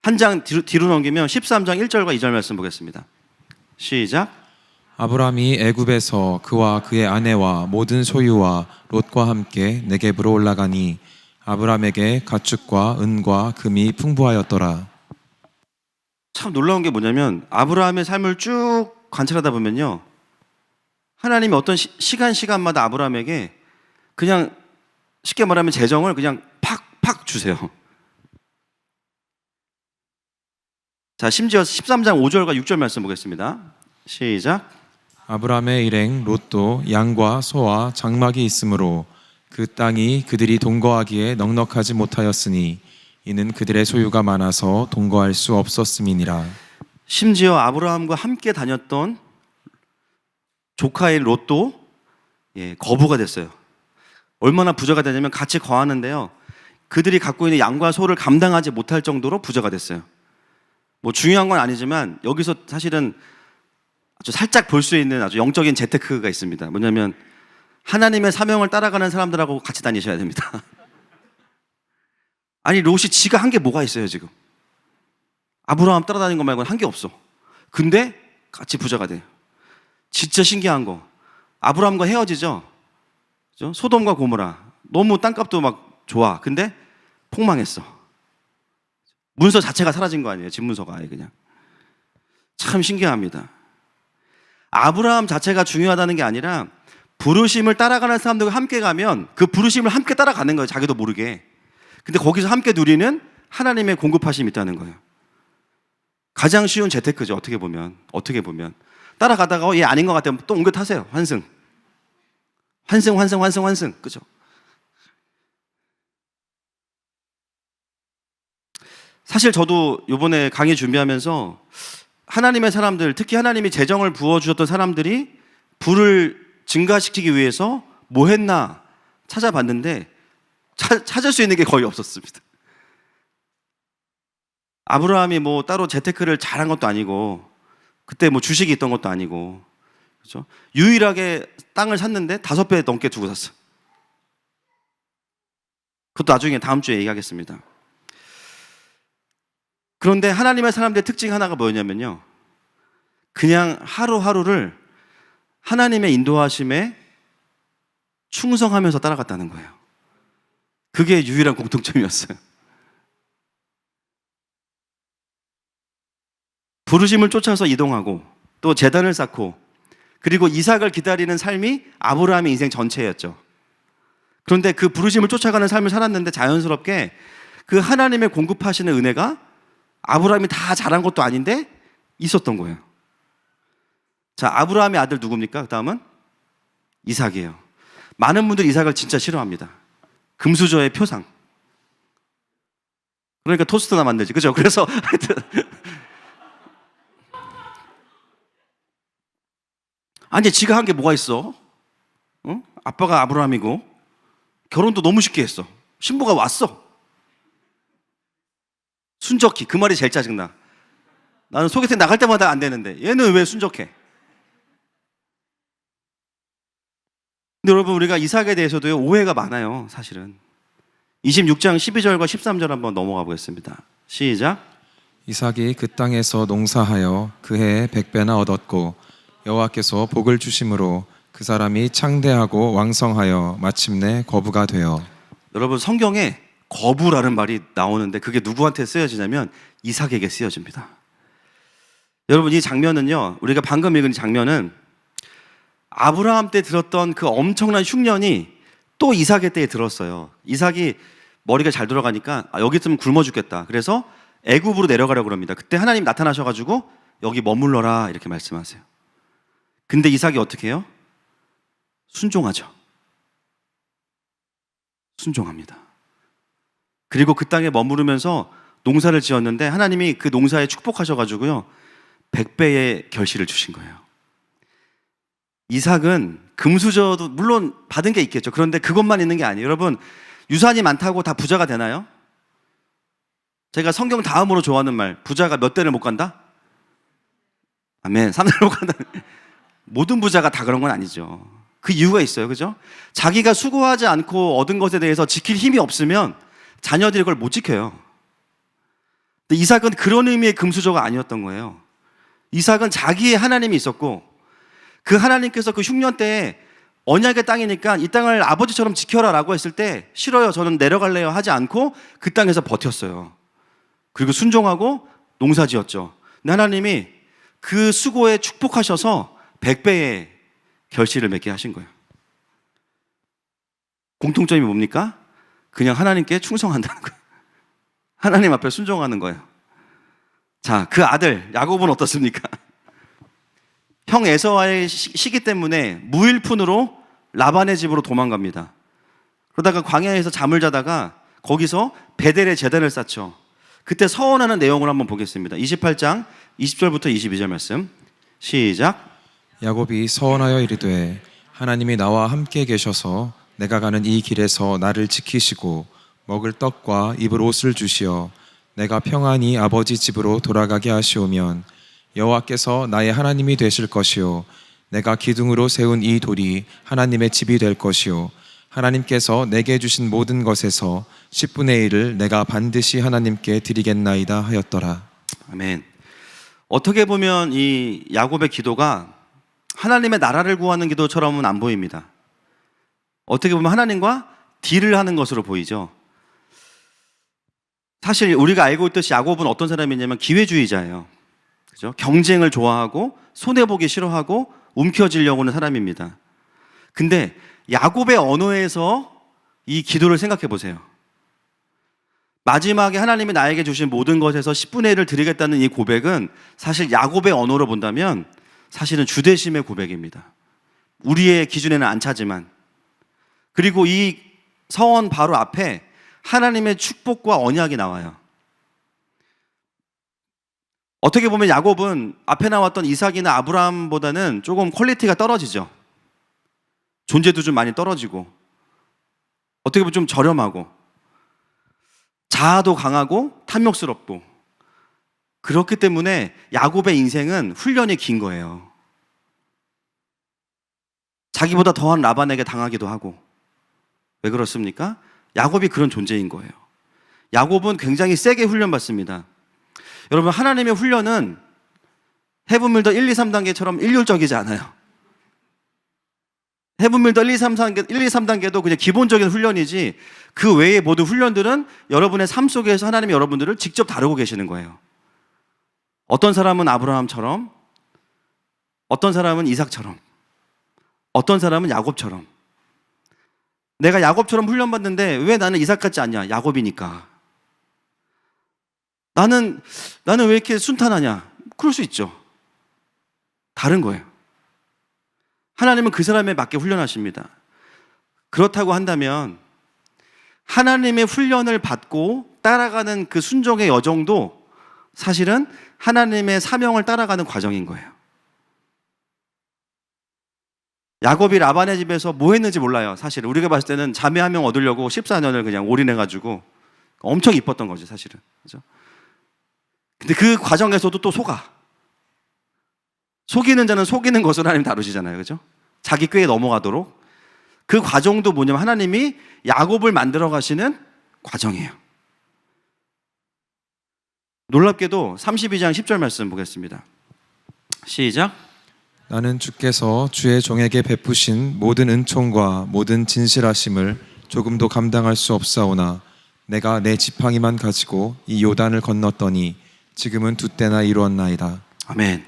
한 장 뒤로 넘기면 13장 1절과 2절 말씀 보겠습니다. 시작. 아브라함이 애굽에서 그와 그의 아내와 모든 소유와 롯과 함께 네겝으로 올라가니 아브라함에게 가축과 은과 금이 풍부하였더라. 참 놀라운 게 뭐냐면 아브라함의 삶을 쭉 관찰하다 보면요, 하나님이 어떤 시간마다 아브라함에게 그냥 쉽게 말하면 재정을 그냥 팍팍 주세요. 자, 심지어 13장 5절과 6절 말씀 보겠습니다. 시작. 아브라함의 일행 롯도 양과 소와 장막이 있으므로 그 땅이 그들이 동거하기에 넉넉하지 못하였으니 이는 그들의 소유가 많아서 동거할 수 없었음이니라. 심지어 아브라함과 함께 다녔던 조카인 롯도 거부가 됐어요. 얼마나 부자가 되냐면 같이 거하는데요, 그들이 갖고 있는 양과 소를 감당하지 못할 정도로 부자가 됐어요. 뭐 중요한 건 아니지만 여기서 사실은 아주 살짝 볼 수 있는 아주 영적인 재테크가 있습니다. 뭐냐면 하나님의 사명을 따라가는 사람들하고 같이 다니셔야 됩니다. 아니, 롯이 지가 한 게 뭐가 있어요 지금? 아브라함 따라다니는 것 말고는 한 게 없어. 근데 같이 부자가 돼요. 진짜 신기한 거, 아브라함과 헤어지죠. 그죠? 소돔과 고모라, 너무 땅값도 막 좋아. 근데 폭망했어. 문서 자체가 사라진 거 아니에요? 집 문서가 아예 그냥. 참 신기합니다. 아브라함 자체가 중요하다는 게 아니라 부르심을 따라가는 사람들과 함께 가면 그 부르심을 함께 따라가는 거예요, 자기도 모르게. 근데 거기서 함께 누리는 하나님의 공급하심이 있다는 거예요. 가장 쉬운 재테크죠, 어떻게 보면. 따라가다가 얘 아닌 것 같으면 또 옮겨 타세요. 환승. 그죠? 사실 저도 이번에 강의 준비하면서 하나님의 사람들, 특히 하나님이 재정을 부어주셨던 사람들이 부를 증가시키기 위해서 뭐 했나 찾아봤는데 찾을 수 있는 게 거의 없었습니다. 아브라함이 뭐 따로 재테크를 잘한 것도 아니고, 그때 뭐 주식이 있던 것도 아니고, 그렇죠? 유일하게 땅을 샀는데 5배 넘게 두고 샀어. 그것도 나중에 다음 주에 얘기하겠습니다. 그런데 하나님의 사람들의 특징 하나가 뭐였냐면요, 그냥 하루하루를 하나님의 인도하심에 충성하면서 따라갔다는 거예요. 그게 유일한 공통점이었어요. 부르심을 쫓아서 이동하고 또 제단을 쌓고 그리고 이삭을 기다리는 삶이 아브라함의 인생 전체였죠. 그런데 그 부르심을 쫓아가는 삶을 살았는데 자연스럽게 그 하나님의 공급하시는 은혜가 아브라함이 다 잘한 것도 아닌데 있었던 거예요. 자, 아브라함의 아들 누굽니까? 그 다음은 이삭이에요. 많은 분들이 이삭을 진짜 싫어합니다. 금수저의 표상. 그러니까 토스트나 만들지, 그죠? 그래서 하여튼 아니, 지가 한 게 뭐가 있어? 어? 아빠가 아브라함이고 결혼도 너무 쉽게 했어. 신부가 왔어. 순적히. 그 말이 제일 짜증나. 나는 소개팅 나갈 때마다 안 되는데 얘는 왜 순적해? 근데 여러분, 우리가 이삭에 대해서도 오해가 많아요, 사실은. 26장 12절과 13절 한번 넘어가 보겠습니다. 시작. 이삭이 그 땅에서 농사하여 그 해에 100배나 얻었고 여호와께서 복을 주심으로 그 사람이 창대하고 왕성하여 마침내 거부가 되어. 여러분, 성경에 거부라는 말이 나오는데 그게 누구한테 쓰여지냐면 이삭에게 쓰여집니다. 여러분, 이 장면은요, 우리가 방금 읽은 장면은 아브라함 때 들었던 그 엄청난 흉년이 또 이삭의 때에 들었어요. 이삭이 머리가 잘 돌아가니까 여기 있으면 굶어 죽겠다. 그래서 애굽으로 내려가려고 그럽니다. 그때 하나님 나타나셔가지고 여기 머물러라 이렇게 말씀하세요. 근데 이삭이 어떻게 해요? 순종하죠. 순종합니다. 그리고 그 땅에 머무르면서 농사를 지었는데 하나님이 그 농사에 축복하셔가지고요 100배의 결실을 주신 거예요. 이삭은 금수저도 물론 받은 게 있겠죠. 그런데 그것만 있는 게 아니에요. 여러분, 유산이 많다고 다 부자가 되나요? 제가 성경 다음으로 좋아하는 말, 부자가 몇 대를 못 간다? 아멘. 3대를 못 간다. 모든 부자가 다 그런 건 아니죠. 그 이유가 있어요. 그죠? 자기가 수고하지 않고 얻은 것에 대해서 지킬 힘이 없으면 자녀들이 그걸 못 지켜요. 근데 이삭은 그런 의미의 금수저가 아니었던 거예요. 이삭은 자기의 하나님이 있었고 그 하나님께서 그 흉년 때에 언약의 땅이니까 이 땅을 아버지처럼 지켜라 라고 했을 때 싫어요, 저는 내려갈래요 하지 않고 그 땅에서 버텼어요. 그리고 순종하고 농사 지었죠. 근데 하나님이 그 수고에 축복하셔서 100배의 결실을 맺게 하신 거예요. 공통점이 뭡니까? 그냥 하나님께 충성한다는 거예요. 하나님 앞에 순종하는 거예요. 자, 그 아들 야곱은 어떻습니까? 형 에서와의 시기 때문에 무일푼으로 라반의 집으로 도망갑니다. 그러다가 광야에서 잠을 자다가 거기서 베델의 제단을 쌓죠. 그때 서원하는 내용을 한번 보겠습니다. 28장 20절부터 22절 말씀 시작. 야곱이 서원하여 이르되 하나님이 나와 함께 계셔서 내가 가는 이 길에서 나를 지키시고 먹을 떡과 입을 옷을 주시어 내가 평안히 아버지 집으로 돌아가게 하시오면 여호와께서 나의 하나님이 되실 것이요 내가 기둥으로 세운 이 돌이 하나님의 집이 될 것이요 하나님께서 내게 주신 모든 것에서 10분의 1을 내가 반드시 하나님께 드리겠나이다 하였더라. 아멘. 어떻게 보면 이 야곱의 기도가 하나님의 나라를 구하는 기도처럼은 안 보입니다. 어떻게 보면 하나님과 딜을 하는 것으로 보이죠. 사실 우리가 알고 있듯이 야곱은 어떤 사람이냐면 기회주의자예요. 그죠? 경쟁을 좋아하고 손해보기 싫어하고 움켜쥐려고 하는 사람입니다. 근데 야곱의 언어에서 이 기도를 생각해 보세요. 마지막에 하나님이 나에게 주신 모든 것에서 10분의 1을 드리겠다는 이 고백은 사실 야곱의 언어로 본다면 사실은 주대심의 고백입니다. 우리의 기준에는 안 차지만. 그리고 이 서원 바로 앞에 하나님의 축복과 언약이 나와요. 어떻게 보면 야곱은 앞에 나왔던 이삭이나 아브라함보다는 조금 퀄리티가 떨어지죠. 존재도 좀 많이 떨어지고 어떻게 보면 좀 저렴하고 자아도 강하고 탐욕스럽고 그렇기 때문에 야곱의 인생은 훈련이 긴 거예요. 자기보다 더한 라반에게 당하기도 하고. 왜 그렇습니까? 야곱이 그런 존재인 거예요. 야곱은 굉장히 세게 훈련받습니다. 여러분, 하나님의 훈련은 헤븐밀더 1, 2, 3단계처럼 일률적이지 않아요. 헤븐밀더 1, 2, 3단계도 그냥 기본적인 훈련이지 그 외의 모든 훈련들은 여러분의 삶 속에서 하나님이 여러분들을 직접 다루고 계시는 거예요. 어떤 사람은 아브라함처럼, 어떤 사람은 이삭처럼, 어떤 사람은 야곱처럼. 내가 야곱처럼 훈련받는데 왜 나는 이삭 같지 않냐? 야곱이니까. 나는 왜 이렇게 순탄하냐? 그럴 수 있죠. 다른 거예요. 하나님은 그 사람에 맞게 훈련하십니다. 그렇다고 한다면 하나님의 훈련을 받고 따라가는 그 순종의 여정도 사실은 하나님의 사명을 따라가는 과정인 거예요. 야곱이 라반의 집에서 뭐 했는지 몰라요. 사실 우리가 봤을 때는 자매 한 명 얻으려고 14년을 그냥 올인해가지고 엄청 이뻤던 거지 사실은. 그죠? 근데 그 과정에서도 또 속이는 자는 속이는 것으로 하나님 다루시잖아요. 그죠? 자기 꾀에 넘어가도록. 그 과정도 뭐냐면 하나님이 야곱을 만들어 가시는 과정이에요. 놀랍게도 32장 10절 말씀 보겠습니다. 시작. 나는 주께서 주의 종에게 베푸신 모든 은총과 모든 진실하심을 조금도 감당할 수 없사오나 내가 내 지팡이만 가지고 이 요단을 건넜더니 지금은 두 때나 이루었나이다. 아멘.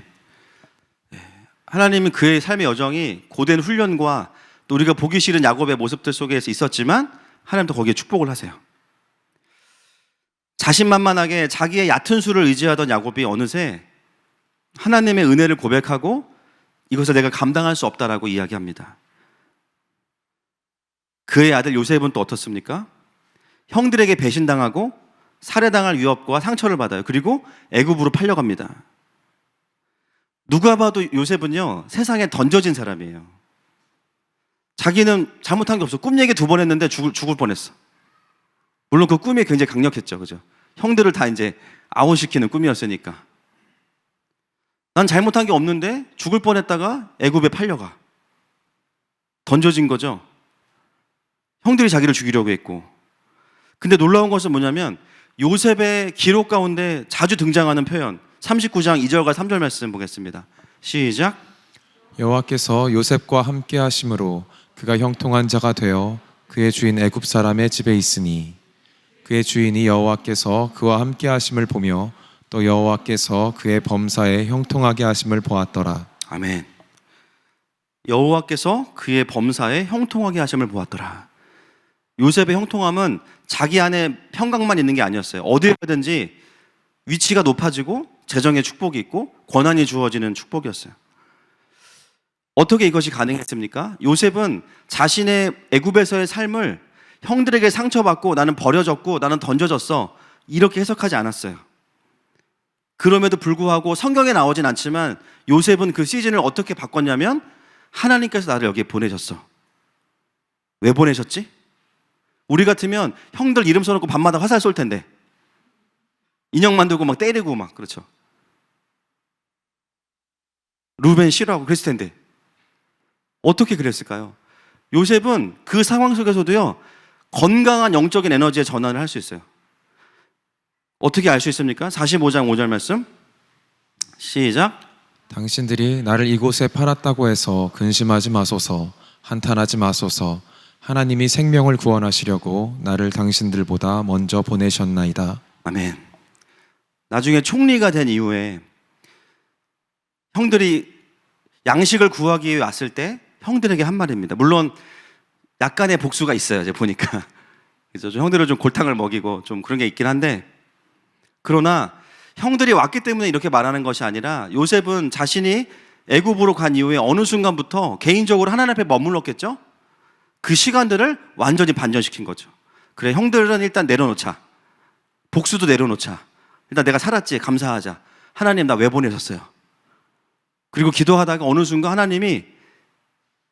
하나님은 그의 삶의 여정이 고된 훈련과 또 우리가 보기 싫은 야곱의 모습들 속에서 있었지만 하나님도 거기에 축복을 하세요. 자신만만하게 자기의 얕은 수를 의지하던 야곱이 어느새 하나님의 은혜를 고백하고 이것을 내가 감당할 수 없다라고 이야기합니다. 그의 아들 요셉은 또 어떻습니까? 형들에게 배신당하고 살해당할 위협과 상처를 받아요. 그리고 애굽으로 팔려갑니다. 누가 봐도 요셉은요, 세상에 던져진 사람이에요. 자기는 잘못한 게 없어. 꿈 얘기 2번 했는데 죽을 뻔했어. 물론 그 꿈이 굉장히 강력했죠. 그죠? 형들을 다 이제 아웃시키는 꿈이었으니까. 난 잘못한 게 없는데 죽을 뻔했다가 애굽에 팔려가. 던져진 거죠. 형들이 자기를 죽이려고 했고. 근데 놀라운 것은 뭐냐면 요셉의 기록 가운데 자주 등장하는 표현, 39장 2절과 3절 말씀 보겠습니다. 시작. 여호와께서 요셉과 함께 하심으로 그가 형통한 자가 되어 그의 주인 애굽 사람의 집에 있으니 그의 주인이 여호와께서 그와 함께 하심을 보며 또 여호와께서 그의 범사에 형통하게 하심을 보았더라. 아멘. 여호와께서 그의 범사에 형통하게 하심을 보았더라. 요셉의 형통함은 자기 안에 평강만 있는 게 아니었어요. 어디에 가든지 위치가 높아지고 재정의 축복이 있고 권한이 주어지는 축복이었어요. 어떻게 이것이 가능했습니까? 요셉은 자신의 애굽에서의 삶을 형들에게 상처받고 나는 버려졌고 나는 던져졌어 이렇게 해석하지 않았어요. 그럼에도 불구하고 성경에 나오진 않지만 요셉은 그 시즌을 어떻게 바꿨냐면 하나님께서 나를 여기에 보내셨어. 왜 보내셨지? 우리 같으면 형들 이름 써놓고 밤마다 화살 쏠 텐데 인형 만들고 막 때리고 막 그렇죠. 루벤 싫어하고 그랬을 텐데 어떻게 그랬을까요? 요셉은 그 상황 속에서도요 건강한 영적인 에너지의 전환을 할 수 있어요. 어떻게 알 수 있습니까? 45장 5절 말씀 시작. 당신들이 나를 이곳에 팔았다고 해서 근심하지 마소서, 한탄하지 마소서. 하나님이 생명을 구원하시려고 나를 당신들보다 먼저 보내셨나이다. 아멘. 나중에 총리가 된 이후에 형들이 양식을 구하기 위해 왔을 때 형들에게 한 말입니다. 물론 약간의 복수가 있어요. 이제 보니까 그래서 형들을 좀 골탕을 먹이고 좀 그런 게 있긴 한데, 그러나 형들이 왔기 때문에 이렇게 말하는 것이 아니라 요셉은 자신이 애굽으로 간 이후에 어느 순간부터 개인적으로 하나님 앞에 머물렀겠죠. 그 시간들을 완전히 반전시킨 거죠. 그래, 형들은 일단 내려놓자. 복수도 내려놓자. 일단 내가 살았지, 감사하자. 하나님 나 왜 보내셨어요? 그리고 기도하다가 어느 순간 하나님이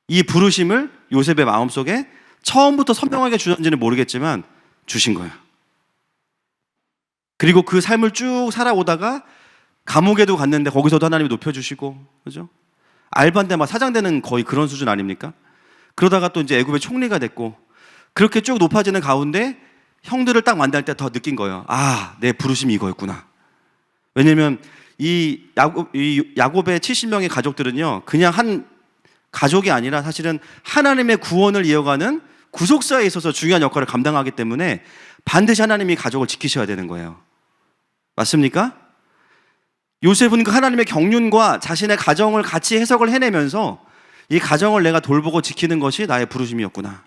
이 부르심을 요셉의 마음속에 처음부터 선명하게 주셨는지는 모르겠지만 주신 거예요. 그리고 그 삶을 쭉 살아오다가 감옥에도 갔는데 거기서도 하나님이 높여주시고, 그죠? 알바인데 막 사장 되는 거의 그런 수준 아닙니까? 그러다가 또 이제 애굽의 총리가 됐고, 그렇게 쭉 높아지는 가운데 형들을 딱 만날 때 더 느낀 거예요. 아, 내 부르심이 이거였구나. 왜냐면 이 야곱의 70명의 가족들은요, 그냥 한 가족이 아니라 사실은 하나님의 구원을 이어가는 구속사에 있어서 중요한 역할을 감당하기 때문에 반드시 하나님이 가족을 지키셔야 되는 거예요. 맞습니까? 요셉은 그 하나님의 경륜과 자신의 가정을 같이 해석을 해내면서 이 가정을 내가 돌보고 지키는 것이 나의 부르심이었구나.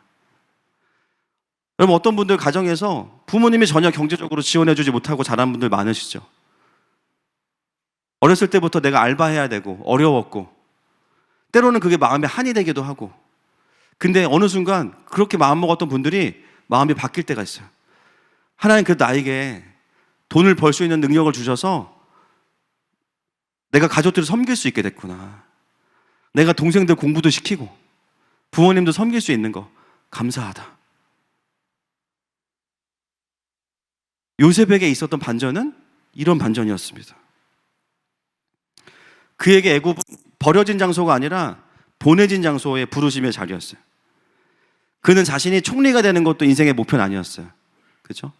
여러분, 어떤 분들 가정에서 부모님이 전혀 경제적으로 지원해주지 못하고 자란 분들 많으시죠. 어렸을 때부터 내가 알바해야 되고 어려웠고 때로는 그게 마음에 한이 되기도 하고, 근데 어느 순간 그렇게 마음먹었던 분들이 마음이 바뀔 때가 있어요. 하나님 그래도 나에게 돈을 벌 수 있는 능력을 주셔서 내가 가족들을 섬길 수 있게 됐구나. 내가 동생들 공부도 시키고 부모님도 섬길 수 있는 거 감사하다. 요셉에게 있었던 반전은 이런 반전이었습니다. 그에게 애굽은 버려진 장소가 아니라 보내진 장소의 부르심의 자리였어요. 그는 자신이 총리가 되는 것도 인생의 목표는 아니었어요. 그렇죠?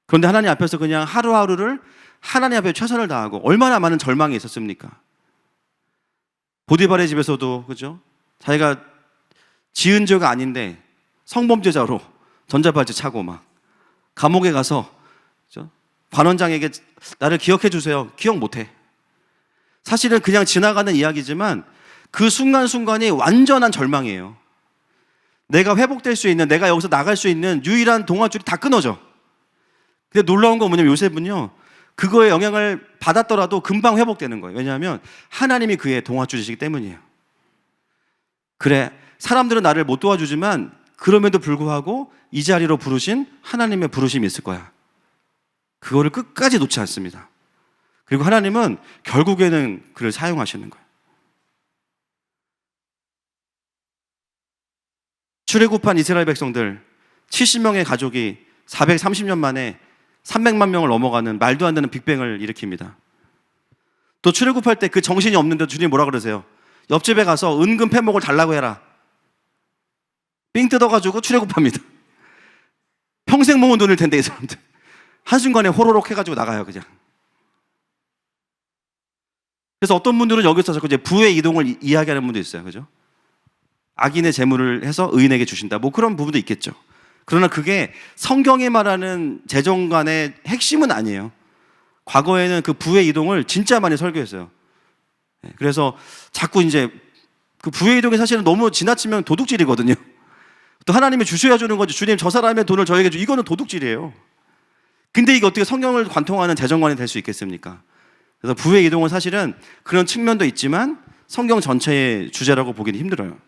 그런데 하나님 앞에서 그냥 하루하루를 하나님 앞에 최선을 다하고, 얼마나 많은 절망이 있었습니까? 보디발의 집에서도, 그죠? 자기가 지은 죄가 아닌데 성범죄자로 전자발찌 차고 막 감옥에 가서, 그죠? 관원장에게 나를 기억해 주세요. 기억 못해. 사실은 그냥 지나가는 이야기지만 그 순간순간이 완전한 절망이에요. 내가 회복될 수 있는, 내가 여기서 나갈 수 있는 유일한 동아줄이 다 끊어져. 근데 놀라운 건 뭐냐면 요셉은요, 그거에 영향을 받았더라도 금방 회복되는 거예요. 왜냐하면 하나님이 그의 동아줄이시기 때문이에요. 그래, 사람들은 나를 못 도와주지만 그럼에도 불구하고 이 자리로 부르신 하나님의 부르심이 있을 거야. 그거를 끝까지 놓지 않습니다. 그리고 하나님은 결국에는 그를 사용하시는 거예요. 출애굽한 이스라엘 백성들 70명의 가족이 430년 만에 300만 명을 넘어가는 말도 안 되는 빅뱅을 일으킵니다. 또 출애굽할 때 그 정신이 없는데 주님이 뭐라 그러세요? 옆집에 가서 은금 패목을 달라고 해라. 삥 뜯어가지고 출애굽합니다. 평생 모은 돈일 텐데 이 사람들 한순간에 호로록 해가지고 나가요 그냥. 그래서 어떤 분들은 여기서 자꾸 이제 부의 이동을 이야기하는 분도 있어요. 그죠? 악인의 재물을 해서 의인에게 주신다. 뭐 그런 부분도 있겠죠. 그러나 그게 성경이 말하는 재정관의 핵심은 아니에요. 과거에는 그 부의 이동을 진짜 많이 설교했어요. 그래서 자꾸 이제 그 부의 이동이 사실은 너무 지나치면 도둑질이거든요. 또 하나님이 주셔야 주는 거지. 주님 저 사람의 돈을 저에게 주. 이거는 도둑질이에요. 근데 이게 어떻게 성경을 관통하는 재정관이 될 수 있겠습니까? 그래서 부의 이동은 사실은 그런 측면도 있지만 성경 전체의 주제라고 보기는 힘들어요.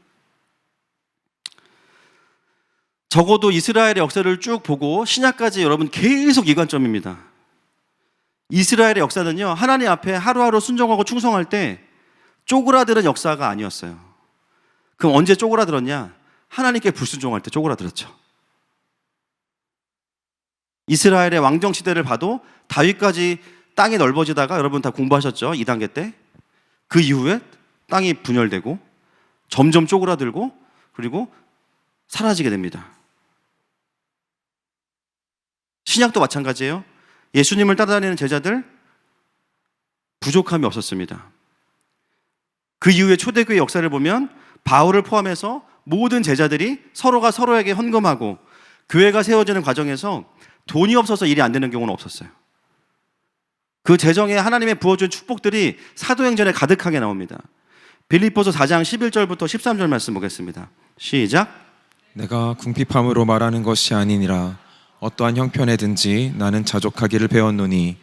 적어도 이스라엘의 역사를 쭉 보고 신약까지 여러분 계속 이관점입니다. 이스라엘의 역사는요, 하나님 앞에 하루하루 순종하고 충성할 때 쪼그라드는 역사가 아니었어요. 그럼 언제 쪼그라들었냐? 하나님께 불순종할 때 쪼그라들었죠. 이스라엘의 왕정 시대를 봐도 다윗까지 땅이 넓어지다가 여러분 다 공부하셨죠? 2단계 때. 그 이후에 땅이 분열되고 점점 쪼그라들고 그리고 사라지게 됩니다. 신약도 마찬가지예요. 예수님을 따라다니는 제자들 부족함이 없었습니다. 그 이후에 초대교회 역사를 보면 바울을 포함해서 모든 제자들이 서로가 서로에게 헌금하고 교회가 세워지는 과정에서 돈이 없어서 일이 안 되는 경우는 없었어요. 그 재정에 하나님의 부어준 축복들이 사도행전에 가득하게 나옵니다. 빌립보서 4장 11절부터 13절 말씀 보겠습니다. 시작. 내가 궁핍함으로 말하는 것이 아니니라. 어떠한 형편에든지 나는 자족하기를 배웠노니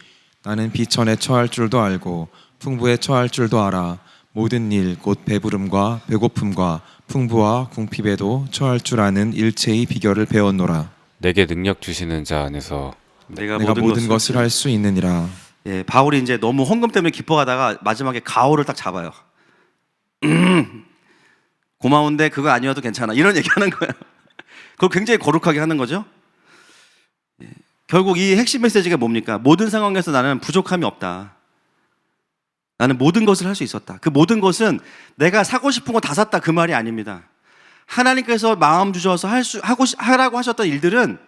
나는 비천에 처할 줄도 알고 풍부에 처할 줄도 알아. 모든 일 곧 배부름과 배고픔과 풍부와 궁핍에도 처할 줄 아는 일체의 비결을 배웠노라. 내게 능력 주시는 자 안에서 내가 모든 것을 할 수 있느니라. 예, 바울이 이제 너무 헌금 때문에 기뻐하다가 마지막에 가오를 딱 잡아요. 고마운데 그거 아니어도 괜찮아. 이런 얘기하는 거예요. 그걸 굉장히 거룩하게 하는 거죠. 예, 결국 이 핵심 메시지가 뭡니까? 모든 상황에서 나는 부족함이 없다. 나는 모든 것을 할 수 있었다. 그 모든 것은 내가 사고 싶은 거 다 샀다 그 말이 아닙니다. 하나님께서 마음 주셔서 하라고 하셨던 일들은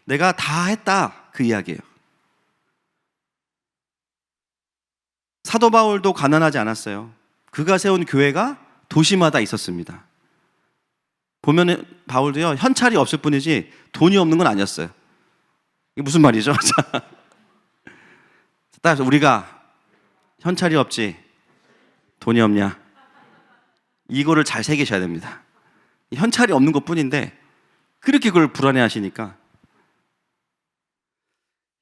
내가 다 했다 그 이야기예요. 사도 바울도 가난하지 않았어요. 그가 세운 교회가 도시마다 있었습니다. 보면은 바울도요, 현찰이 없을 뿐이지 돈이 없는 건 아니었어요. 이게 무슨 말이죠? 따라서 우리가 현찰이 없지 돈이 없냐? 이거를 잘 새기셔야 됩니다. 현찰이 없는 것 뿐인데 그렇게 그걸 불안해 하시니까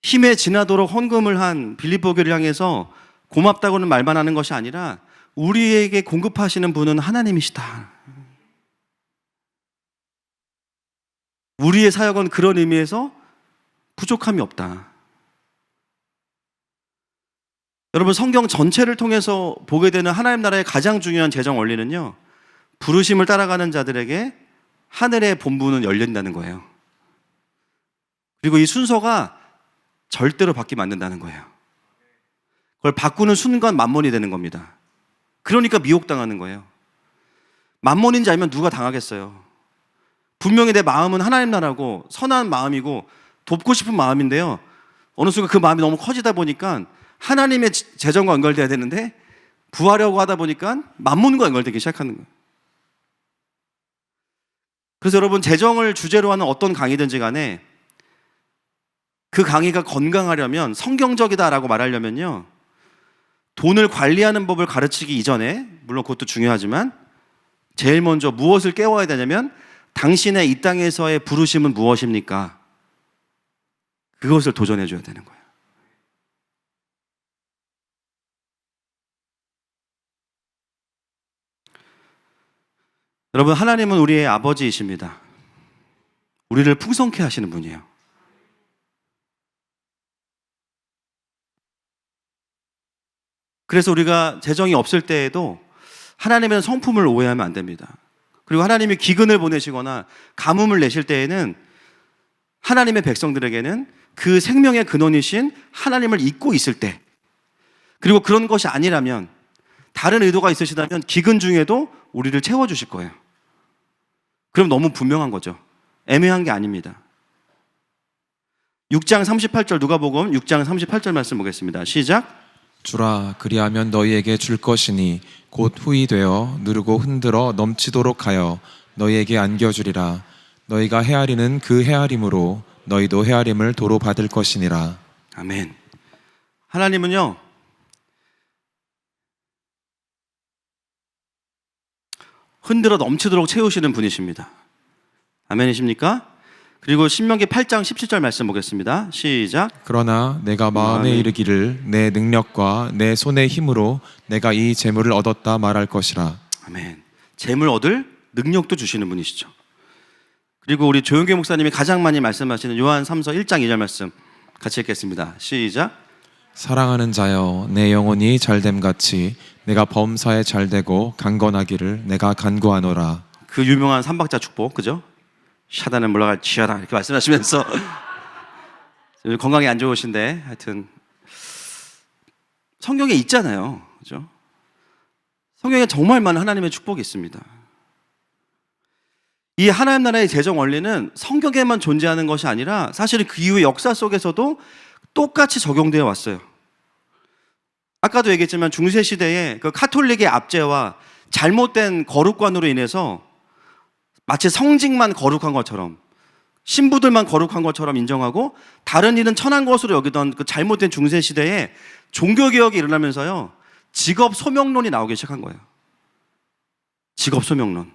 힘에 지나도록 헌금을 한 빌립보 교회를 향해서 고맙다고는 말만 하는 것이 아니라 우리에게 공급하시는 분은 하나님이시다. 우리의 사역은 그런 의미에서 부족함이 없다. 여러분 성경 전체를 통해서 보게 되는 하나님 나라의 가장 중요한 재정 원리는요, 부르심을 따라가는 자들에게 하늘의 본부는 열린다는 거예요. 그리고 이 순서가 절대로 바뀌면 안 된다는 거예요. 그걸 바꾸는 순간 만몬이 되는 겁니다. 그러니까 미혹당하는 거예요. 만몬인지 알면 누가 당하겠어요. 분명히 내 마음은 하나님 나라고 선한 마음이고 돕고 싶은 마음인데요, 어느 순간 그 마음이 너무 커지다 보니까 하나님의 재정과 연결돼야 되는데 부하려고 하다 보니까 만몬과 연결되기 시작하는 거예요. 그래서 여러분 재정을 주제로 하는 어떤 강의든지 간에 그 강의가 건강하려면, 성경적이다라고 말하려면요, 돈을 관리하는 법을 가르치기 이전에, 물론 그것도 중요하지만 제일 먼저 무엇을 깨워야 되냐면 당신의 이 땅에서의 부르심은 무엇입니까? 그것을 도전해 줘야 되는 거예요. 여러분 하나님은 우리의 아버지이십니다. 우리를 풍성케 하시는 분이에요. 그래서 우리가 재정이 없을 때에도 하나님의 성품을 오해하면 안 됩니다. 그리고 하나님이 기근을 보내시거나 가뭄을 내실 때에는 하나님의 백성들에게는 그 생명의 근원이신 하나님을 잊고 있을 때, 그리고 그런 것이 아니라면, 다른 의도가 있으시다면 기근 중에도 우리를 채워주실 거예요. 그럼 너무 분명한 거죠. 애매한 게 아닙니다. 6장 38절, 누가복음 6장 38절 말씀 보겠습니다. 시작. 주라, 그리하면 너희에게 줄 것이니 곧 후이 되어 누르고 흔들어 넘치도록 하여 너희에게 안겨주리라. 너희가 헤아리는 그 헤아림으로 너희도 헤아림을 도로 받을 것이니라. 아멘. 하나님은요, 흔들어 넘치도록 채우시는 분이십니다. 아멘이십니까? 그리고 신명기 8장 17절 말씀 보겠습니다. 시작. 그러나 내가 마음에 이르기를 내 능력과 내 손의 힘으로 내가 이 재물을 얻었다 말할 것이라. 아멘. 재물 얻을 능력도 주시는 분이시죠. 그리고 우리 조용계 목사님이 가장 많이 말씀하시는 요한 3서 1장 2절 말씀 같이 읽겠습니다. 시작. 사랑하는 자여, 내 영혼이 잘됨 같이 내가 범사에 잘되고 강건하기를 내가 간구하노라. 그 유명한 삼박자 축복, 그죠? 샤다는 물러갈 지어라 이렇게 말씀하시면서 건강이 안 좋으신데 하여튼 성경에 있잖아요, 그죠? 성경에 정말 많은 하나님의 축복이 있습니다. 이 하나님 나라의 재정 원리는 성경에만 존재하는 것이 아니라 사실은 그 이후의 역사 속에서도 똑같이 적용되어 왔어요. 아까도 얘기했지만 중세 시대에 그 카톨릭의 압제와 잘못된 거룩관으로 인해서 마치 성직만 거룩한 것처럼, 신부들만 거룩한 것처럼 인정하고 다른 일은 천한 것으로 여기던 그 잘못된 중세 시대에 종교개혁이 일어나면서요, 직업 소명론이 나오기 시작한 거예요. 직업 소명론.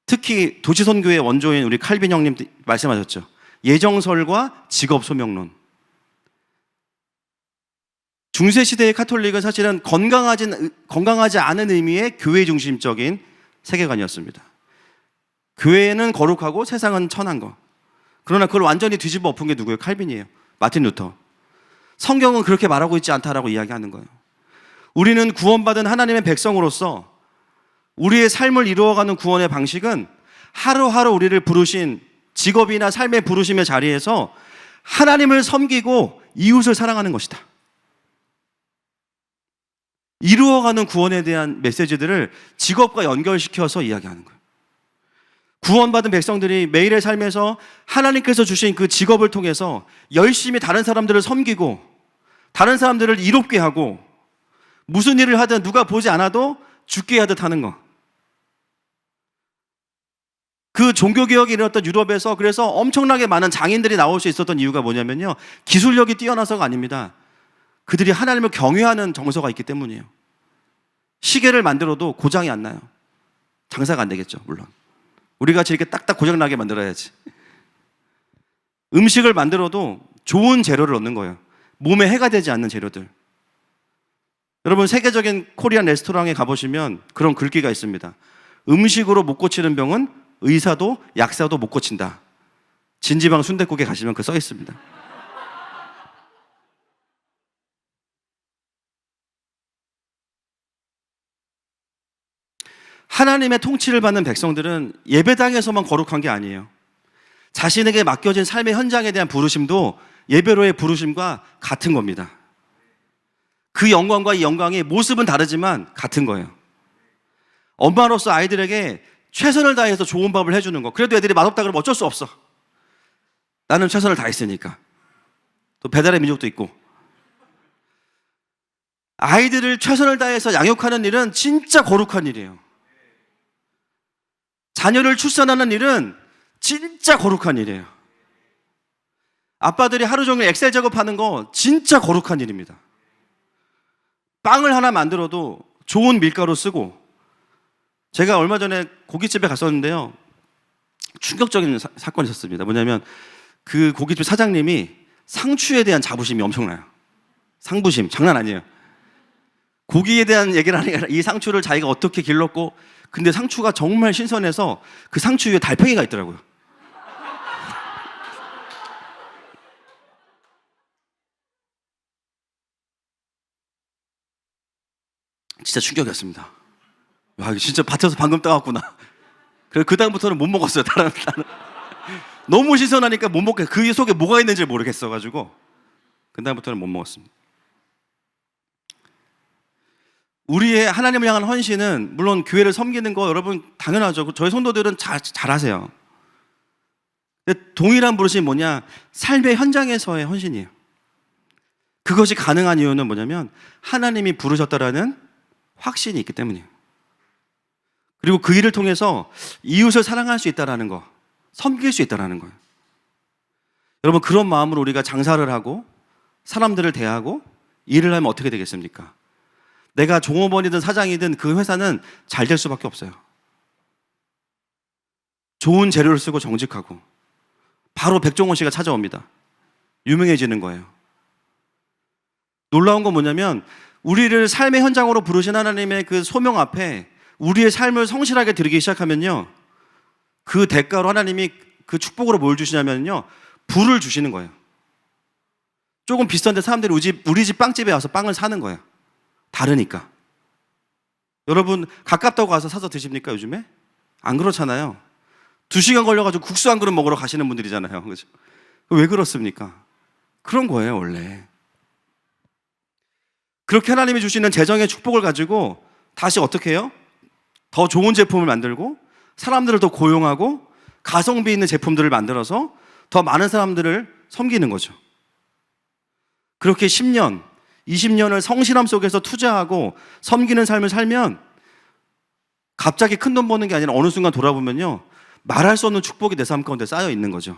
특히 도시선교의 원조인 우리 칼빈 형님 말씀하셨죠. 예정설과 직업 소명론. 중세 시대의 카톨릭은 사실은 건강하지 않은 의미의 교회 중심적인 세계관이었습니다. 교회는 거룩하고 세상은 천한 거. 그러나 그걸 완전히 뒤집어 엎은 게 누구예요? 칼빈이에요. 마틴 루터. 성경은 그렇게 말하고 있지 않다라고 이야기하는 거예요. 우리는 구원받은 하나님의 백성으로서 우리의 삶을 이루어가는 구원의 방식은 하루하루 우리를 부르신 직업이나 삶의 부르심의 자리에서 하나님을 섬기고 이웃을 사랑하는 것이다. 이루어가는 구원에 대한 메시지들을 직업과 연결시켜서 이야기하는 거예요. 구원받은 백성들이 매일의 삶에서 하나님께서 주신 그 직업을 통해서 열심히 다른 사람들을 섬기고 다른 사람들을 이롭게 하고 무슨 일을 하든 누가 보지 않아도 죽게 하듯 하는 거. 그 종교개혁이 일어났던 유럽에서 그래서 엄청나게 많은 장인들이 나올 수 있었던 이유가 뭐냐면요, 기술력이 뛰어나서가 아닙니다. 그들이 하나님을 경외하는 정서가 있기 때문이에요. 시계를 만들어도 고장이 안 나요. 장사가 안 되겠죠, 물론. 우리같이 이렇게 딱딱 고장나게 만들어야지. 음식을 만들어도 좋은 재료를 넣는 거예요. 몸에 해가 되지 않는 재료들. 여러분, 세계적인 코리안 레스토랑에 가보시면 그런 글귀가 있습니다. 음식으로 못 고치는 병은 의사도 약사도 못 고친다. 진지방 순댓국에 가시면 그 써 있습니다. 하나님의 통치를 받는 백성들은 예배당에서만 거룩한 게 아니에요. 자신에게 맡겨진 삶의 현장에 대한 부르심도 예배로의 부르심과 같은 겁니다. 그 영광과 이 영광이 모습은 다르지만 같은 거예요. 엄마로서 아이들에게 최선을 다해서 좋은 밥을 해주는 거. 그래도 애들이 맛없다 그러면 어쩔 수 없어. 나는 최선을 다했으니까. 또 배달의 민족도 있고. 아이들을 최선을 다해서 양육하는 일은 진짜 거룩한 일이에요. 자녀를 출산하는 일은 진짜 거룩한 일이에요. 아빠들이 하루 종일 엑셀 작업하는 거 진짜 거룩한 일입니다. 빵을 하나 만들어도 좋은 밀가루 쓰고, 제가 얼마 전에 고깃집에 갔었는데요, 충격적인 사건이 있었습니다. 뭐냐면 그 고깃집 사장님이 상추에 대한 자부심이 엄청나요. 상부심 장난 아니에요. 고기에 대한 얘기를 하는 게 아니라 이 상추를 자기가 어떻게 길렀고, 근데 상추가 정말 신선해서 그 상추 위에 달팽이가 있더라고요. 진짜 충격이었습니다. 야, 이거 진짜 밭에서 방금 따왔구나. 그래서 그 다음부터는 못 먹었어요. 다른 너무 신선하니까 못 먹겠어. 그 속에 뭐가 있는지 모르겠어가지고 그 다음부터는 못 먹었습니다. 우리의 하나님을 향한 헌신은 물론 교회를 섬기는 거 여러분 당연하죠. 저희 성도들은 잘하세요. 근데 동일한 부르심이 뭐냐? 삶의 현장에서의 헌신이에요. 그것이 가능한 이유는 뭐냐면 하나님이 부르셨다라는 확신이 있기 때문이에요. 그리고 그 일을 통해서 이웃을 사랑할 수 있다는 거, 섬길 수 있다는 거예요. 여러분, 그런 마음으로 우리가 장사를 하고 사람들을 대하고 일을 하면 어떻게 되겠습니까? 내가 종업원이든 사장이든 그 회사는 잘 될 수밖에 없어요. 좋은 재료를 쓰고 정직하고 바로 백종원 씨가 찾아옵니다. 유명해지는 거예요. 놀라운 건 뭐냐면 우리를 삶의 현장으로 부르신 하나님의 그 소명 앞에 우리의 삶을 성실하게 드리기 시작하면요, 그 대가로 하나님이 그 축복으로 뭘 주시냐면요, 부를 주시는 거예요. 조금 비싼데 사람들이 우리 집 빵집에 와서 빵을 사는 거예요. 다르니까. 여러분 가깝다고 가서 사서 드십니까 요즘에? 안 그렇잖아요. 2시간 걸려가지고 국수 한 그릇 먹으러 가시는 분들이잖아요. 그죠? 왜 그렇습니까? 그런 거예요 원래. 그렇게 하나님이 주시는 재정의 축복을 가지고 다시 어떻게 해요? 더 좋은 제품을 만들고 사람들을 더 고용하고 가성비 있는 제품들을 만들어서 더 많은 사람들을 섬기는 거죠. 그렇게 10년, 20년을 성실함 속에서 투자하고 섬기는 삶을 살면 갑자기 큰 돈 버는 게 아니라 어느 순간 돌아보면요, 말할 수 없는 축복이 내 삶 가운데 쌓여 있는 거죠.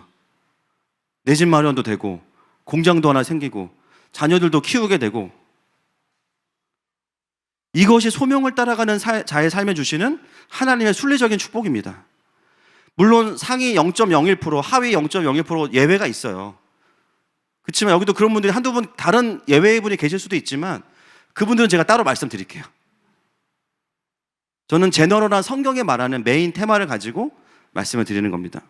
내 집 마련도 되고 공장도 하나 생기고 자녀들도 키우게 되고, 이것이 소명을 따라가는 자의 삶에 주시는 하나님의 순리적인 축복입니다. 물론 상위 0.01%, 하위 0.01% 예외가 있어요. 그렇지만 여기도 그런 분들이 한두 분 다른 예외의 분이 계실 수도 있지만 그분들은 제가 따로 말씀드릴게요. 저는 제너럴한 성경에 말하는 메인 테마를 가지고 말씀을 드리는 겁니다.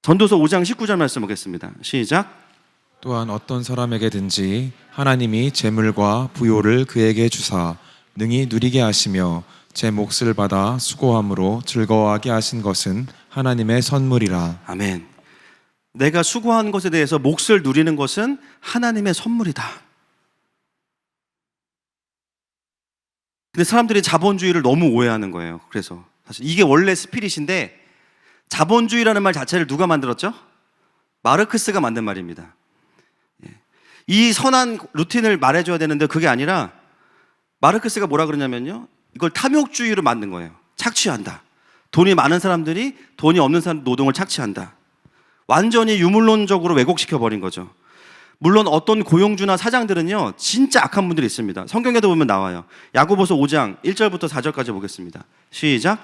전도서 5장 19절 말씀 보겠습니다. 시작. 또한 어떤 사람에게든지 하나님이 재물과 부요를 그에게 주사 능히 누리게 하시며 제 몫을 받아 수고함으로 즐거워하게 하신 것은 하나님의 선물이라. 아멘. 내가 수고한 것에 대해서 몫을 누리는 것은 하나님의 선물이다. 근데 사람들이 자본주의를 너무 오해하는 거예요. 그래서 사실 이게 원래 스피릿인데, 자본주의라는 말 자체를 누가 만들었죠? 마르크스가 만든 말입니다. 이 선한 루틴을 말해줘야 되는데 그게 아니라 마르크스가 뭐라 그러냐면요, 이걸 탐욕주의로 만든 거예요. 착취한다. 돈이 많은 사람들이 돈이 없는 사람 노동을 착취한다. 완전히 유물론적으로 왜곡시켜버린 거죠. 물론 어떤 고용주나 사장들은요 진짜 악한 분들이 있습니다. 성경에도 보면 나와요. 야고보서 5장 1절부터 4절까지 보겠습니다. 시작.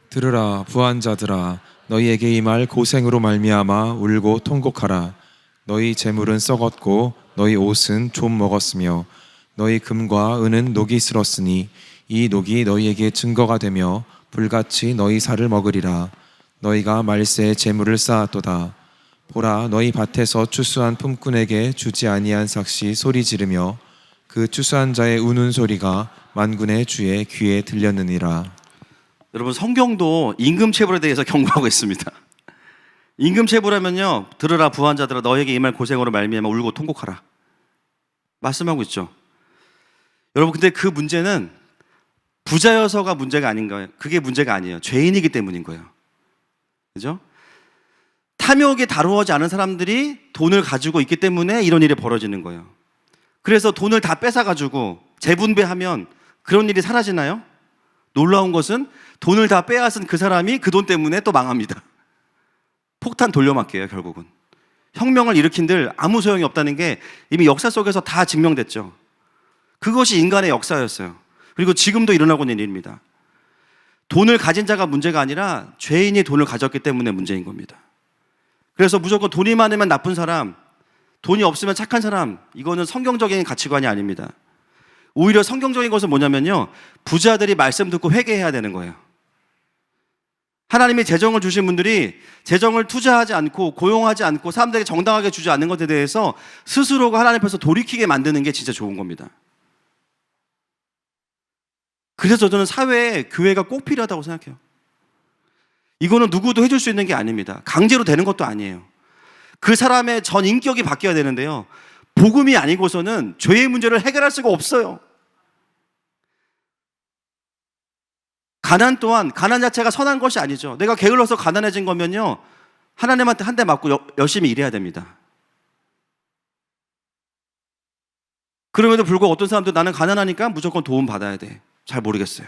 들으라 부한자들아, 너희에게 이 말 고생으로 말미암아 울고 통곡하라. 너희 재물은 썩었고 너희 옷은 좀 먹었으며 너희 금과 은은 녹이 슬었으니 이 녹이 너희에게 증거가 되며 불같이 너희 살을 먹으리라. 너희가 말세에 재물을 쌓았도다. 보라, 너희 밭에서 추수한 품꾼에게 주지 아니한 삭시 소리 지르며 그 추수한 자의 우는 소리가 만군의 주의 귀에 들렸느니라. 여러분 성경도 임금체불에 대해서 경고하고 있습니다. 임금체불하면요, 들으라 부한자들아, 너에게 이 말 고생으로 말미암아 울고 통곡하라 말씀하고 있죠. 여러분 근데 그 문제는 부자여서가 문제가 아닌 거예요. 그게 문제가 아니에요. 죄인이기 때문인 거예요. 그죠? 탐욕에 다루어지 않은 사람들이 돈을 가지고 있기 때문에 이런 일이 벌어지는 거예요. 그래서 돈을 다 뺏어가지고 재분배하면 그런 일이 사라지나요? 놀라운 것은 돈을 다 빼앗은 그 사람이 그 돈 때문에 또 망합니다. 폭탄 돌려막기예요. 결국은 혁명을 일으킨들 아무 소용이 없다는 게 이미 역사 속에서 다 증명됐죠. 그것이 인간의 역사였어요. 그리고 지금도 일어나고 있는 일입니다. 돈을 가진 자가 문제가 아니라 죄인이 돈을 가졌기 때문에 문제인 겁니다. 그래서 무조건 돈이 많으면 나쁜 사람, 돈이 없으면 착한 사람, 이거는 성경적인 가치관이 아닙니다. 오히려 성경적인 것은 뭐냐면요, 부자들이 말씀 듣고 회개해야 되는 거예요. 하나님이 재정을 주신 분들이 재정을 투자하지 않고 고용하지 않고 사람들에게 정당하게 주지 않는 것에 대해서 스스로가 하나님 앞에서 돌이키게 만드는 게 진짜 좋은 겁니다. 그래서 저는 사회에 교회가 꼭 필요하다고 생각해요. 이거는 누구도 해줄 수 있는 게 아닙니다. 강제로 되는 것도 아니에요. 그 사람의 전 인격이 바뀌어야 되는데요. 복음이 아니고서는 죄의 문제를 해결할 수가 없어요. 가난 또한 가난 자체가 선한 것이 아니죠. 내가 게을러서 가난해진 거면요, 하나님한테 한 대 맞고 열심히 일해야 됩니다. 그럼에도 불구하고 어떤 사람도 나는 가난하니까 무조건 도움 받아야 돼. 잘 모르겠어요.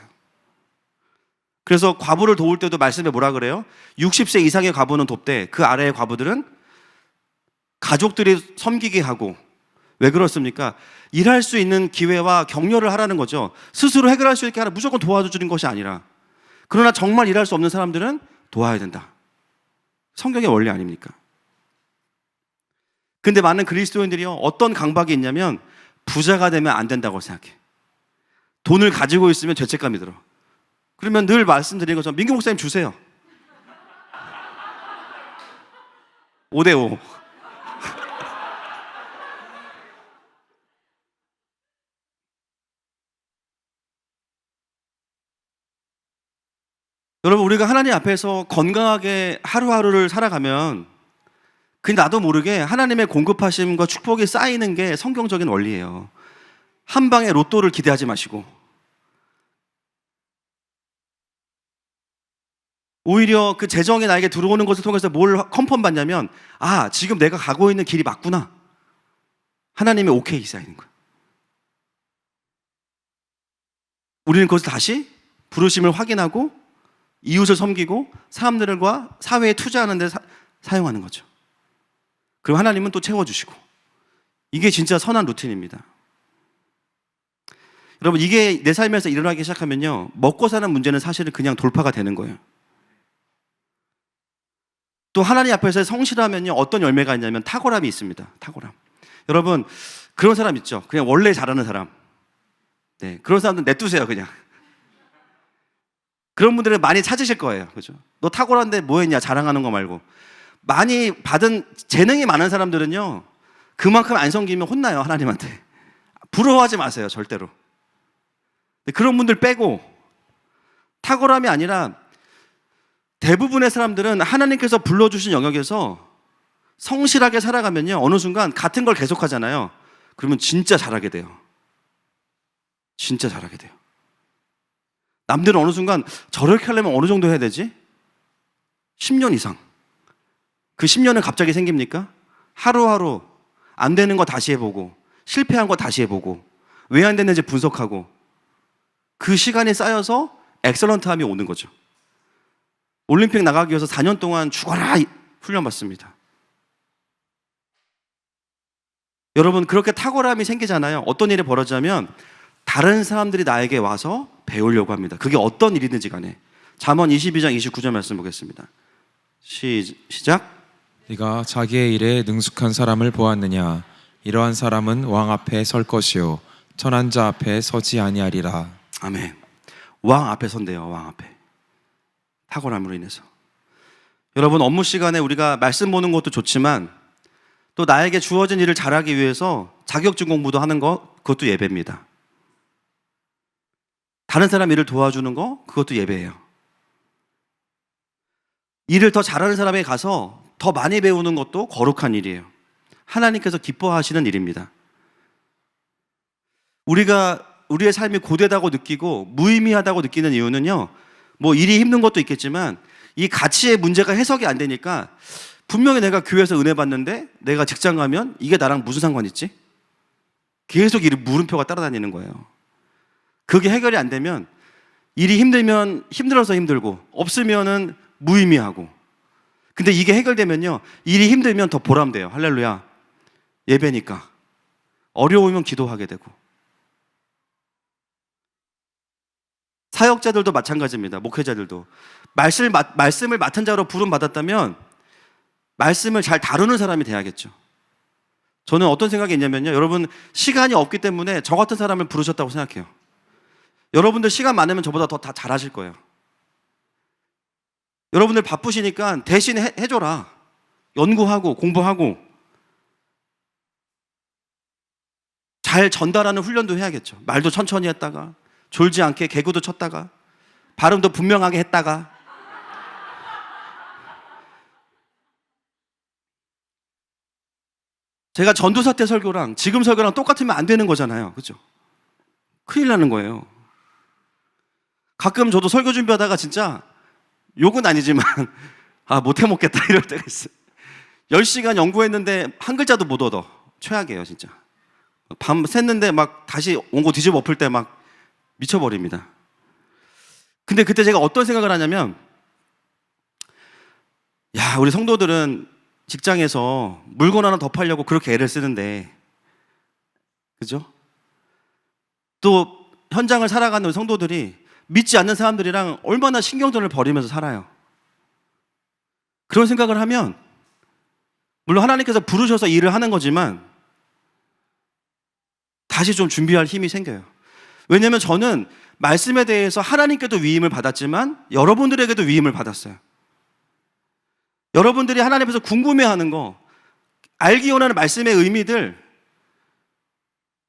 그래서 과부를 도울 때도 말씀에 뭐라 그래요? 60세 이상의 과부는 돕되 그 아래의 과부들은 가족들이 섬기게 하고. 왜 그렇습니까? 일할 수 있는 기회와 격려를 하라는 거죠. 스스로 해결할 수 있게 하라, 무조건 도와주는 것이 아니라. 그러나 정말 일할 수 없는 사람들은 도와야 된다. 성경의 원리 아닙니까? 근데 많은 그리스도인들이요, 어떤 강박이 있냐면 부자가 되면 안 된다고 생각해. 돈을 가지고 있으면 죄책감이 들어. 그러면 늘 말씀드리는 것처럼 민규 목사님 주세요. 5대5. 여러분, 우리가 하나님 앞에서 건강하게 하루하루를 살아가면 그냥 나도 모르게 하나님의 공급하심과 축복이 쌓이는 게 성경적인 원리예요. 한 방에 로또를 기대하지 마시고 오히려 그 재정이 나에게 들어오는 것을 통해서 뭘 컨펌 받냐면, 아, 지금 내가 가고 있는 길이 맞구나. 하나님의 오케이 쌓이는 거예요. 우리는 그것을 다시 부르심을 확인하고 이웃을 섬기고 사람들과 사회에 투자하는 데 사용하는 거죠. 그럼 하나님은 또 채워주시고. 이게 진짜 선한 루틴입니다. 여러분, 이게 내 삶에서 일어나기 시작하면요, 먹고 사는 문제는 사실은 그냥 돌파가 되는 거예요. 또 하나님 앞에서 성실하면요, 어떤 열매가 있냐면 탁월함이 있습니다. 탁월함. 여러분, 그런 사람 있죠? 그냥 원래 잘하는 사람. 네, 그런 사람들 냅두세요, 그냥. 그런 분들은 많이 찾으실 거예요. 그죠? 너 탁월한데 뭐 했냐? 자랑하는 거 말고. 많이 받은 재능이 많은 사람들은요, 그만큼 안 섬기면 혼나요, 하나님한테. 부러워하지 마세요, 절대로. 그런 분들 빼고, 탁월함이 아니라 대부분의 사람들은 하나님께서 불러주신 영역에서 성실하게 살아가면요, 어느 순간 같은 걸 계속 하잖아요. 그러면 진짜 잘하게 돼요. 진짜 잘하게 돼요. 남들은 어느 순간 저렇게 하려면 어느 정도 해야 되지? 10년 이상. 그 10년은 갑자기 생깁니까? 하루하루 안 되는 거 다시 해보고, 실패한 거 다시 해보고, 왜 안 됐는지 분석하고, 그 시간이 쌓여서 엑설런트함이 오는 거죠. 올림픽 나가기 위해서 4년 동안 죽어라 훈련받습니다. 여러분, 그렇게 탁월함이 생기잖아요. 어떤 일이 벌어지냐면 다른 사람들이 나에게 와서 배우려고 합니다. 그게 어떤 일이든지 간에. 잠언 22장 29절 말씀 보겠습니다. 시작. 네가 자기의 일에 능숙한 사람을 보았느냐? 이러한 사람은 왕 앞에 설 것이요 천한 자 앞에 서지 아니하리라. 아멘. 왕 앞에 선대요. 왕 앞에. 탁월함으로 인해서. 여러분, 업무 시간에 우리가 말씀 보는 것도 좋지만 또 나에게 주어진 일을 잘하기 위해서 자격증 공부도 하는 거, 그것도 예배입니다. 다른 사람 일을 도와주는 거, 그것도 예배예요. 일을 더 잘하는 사람에게 가서 더 많이 배우는 것도 거룩한 일이에요. 하나님께서 기뻐하시는 일입니다. 우리가 우리의 삶이 고되다고 느끼고 무의미하다고 느끼는 이유는요, 뭐 일이 힘든 것도 있겠지만 이 가치의 문제가 해석이 안 되니까, 분명히 내가 교회에서 은혜 받는데 내가 직장 가면 이게 나랑 무슨 상관 있지? 계속 이 물음표가 따라다니는 거예요. 그게 해결이 안 되면 일이 힘들면 힘들어서 힘들고, 없으면은 무의미하고. 근데 이게 해결되면요, 일이 힘들면 더 보람돼요. 할렐루야. 예배니까. 어려우면 기도하게 되고. 사역자들도 마찬가지입니다. 목회자들도. 말씀을 맡은 자로 부름 받았다면 말씀을 잘 다루는 사람이 돼야겠죠. 저는 어떤 생각이 있냐면요, 여러분, 시간이 없기 때문에 저 같은 사람을 부르셨다고 생각해요. 여러분들 시간 많으면 저보다 더 다 잘하실 거예요. 여러분들 바쁘시니까 대신 해줘라. 연구하고 공부하고 잘 전달하는 훈련도 해야겠죠. 말도 천천히 했다가 졸지 않게 개구도 쳤다가 발음도 분명하게 했다가 제가 전도사 때 설교랑 지금 설교랑 똑같으면 안 되는 거잖아요. 그렇죠? 큰일 나는 거예요. 가끔 저도 설교 준비하다가 진짜 욕은 아니지만 못해 먹겠다 이럴 때가 있어요. 10시간 연구했는데 한 글자도 못 얻어. 최악이에요 진짜. 밤 샜는데 막 다시 원고 뒤집어 엎을 때 막 미쳐버립니다. 근데 그때 제가 어떤 생각을 하냐면, 야, 우리 성도들은 직장에서 물건 하나 더 팔려고 그렇게 애를 쓰는데, 그죠? 또 현장을 살아가는 우리 성도들이 믿지 않는 사람들이랑 얼마나 신경전을 벌이면서 살아요. 그런 생각을 하면, 물론 하나님께서 부르셔서 일을 하는 거지만 다시 좀 준비할 힘이 생겨요. 왜냐하면 저는 말씀에 대해서 하나님께도 위임을 받았지만 여러분들에게도 위임을 받았어요. 여러분들이 하나님께서 궁금해하는 거, 알기 원하는 말씀의 의미들,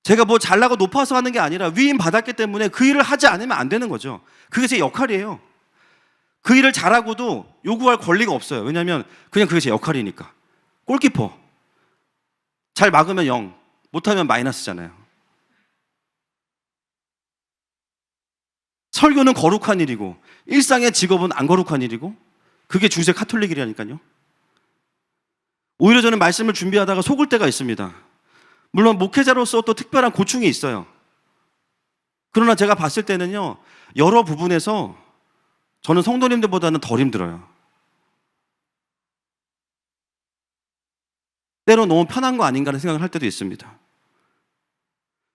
제가 뭐 잘나고 높아서 하는 게 아니라 위임 받았기 때문에 그 일을 하지 않으면 안 되는 거죠. 그게 제 역할이에요. 그 일을 잘하고도 요구할 권리가 없어요. 왜냐하면 그냥 그게 제 역할이니까. 골키퍼 잘 막으면 0, 못하면 마이너스잖아요. 설교는 거룩한 일이고 일상의 직업은 안 거룩한 일이고, 그게 중세 카톨릭이라니까요. 오히려 저는 말씀을 준비하다가 속을 때가 있습니다. 물론 목회자로서 또 특별한 고충이 있어요. 그러나 제가 봤을 때는요, 여러 부분에서 저는 성도님들보다는 덜 힘들어요. 때로 너무 편한 거 아닌가라는 생각을 할 때도 있습니다.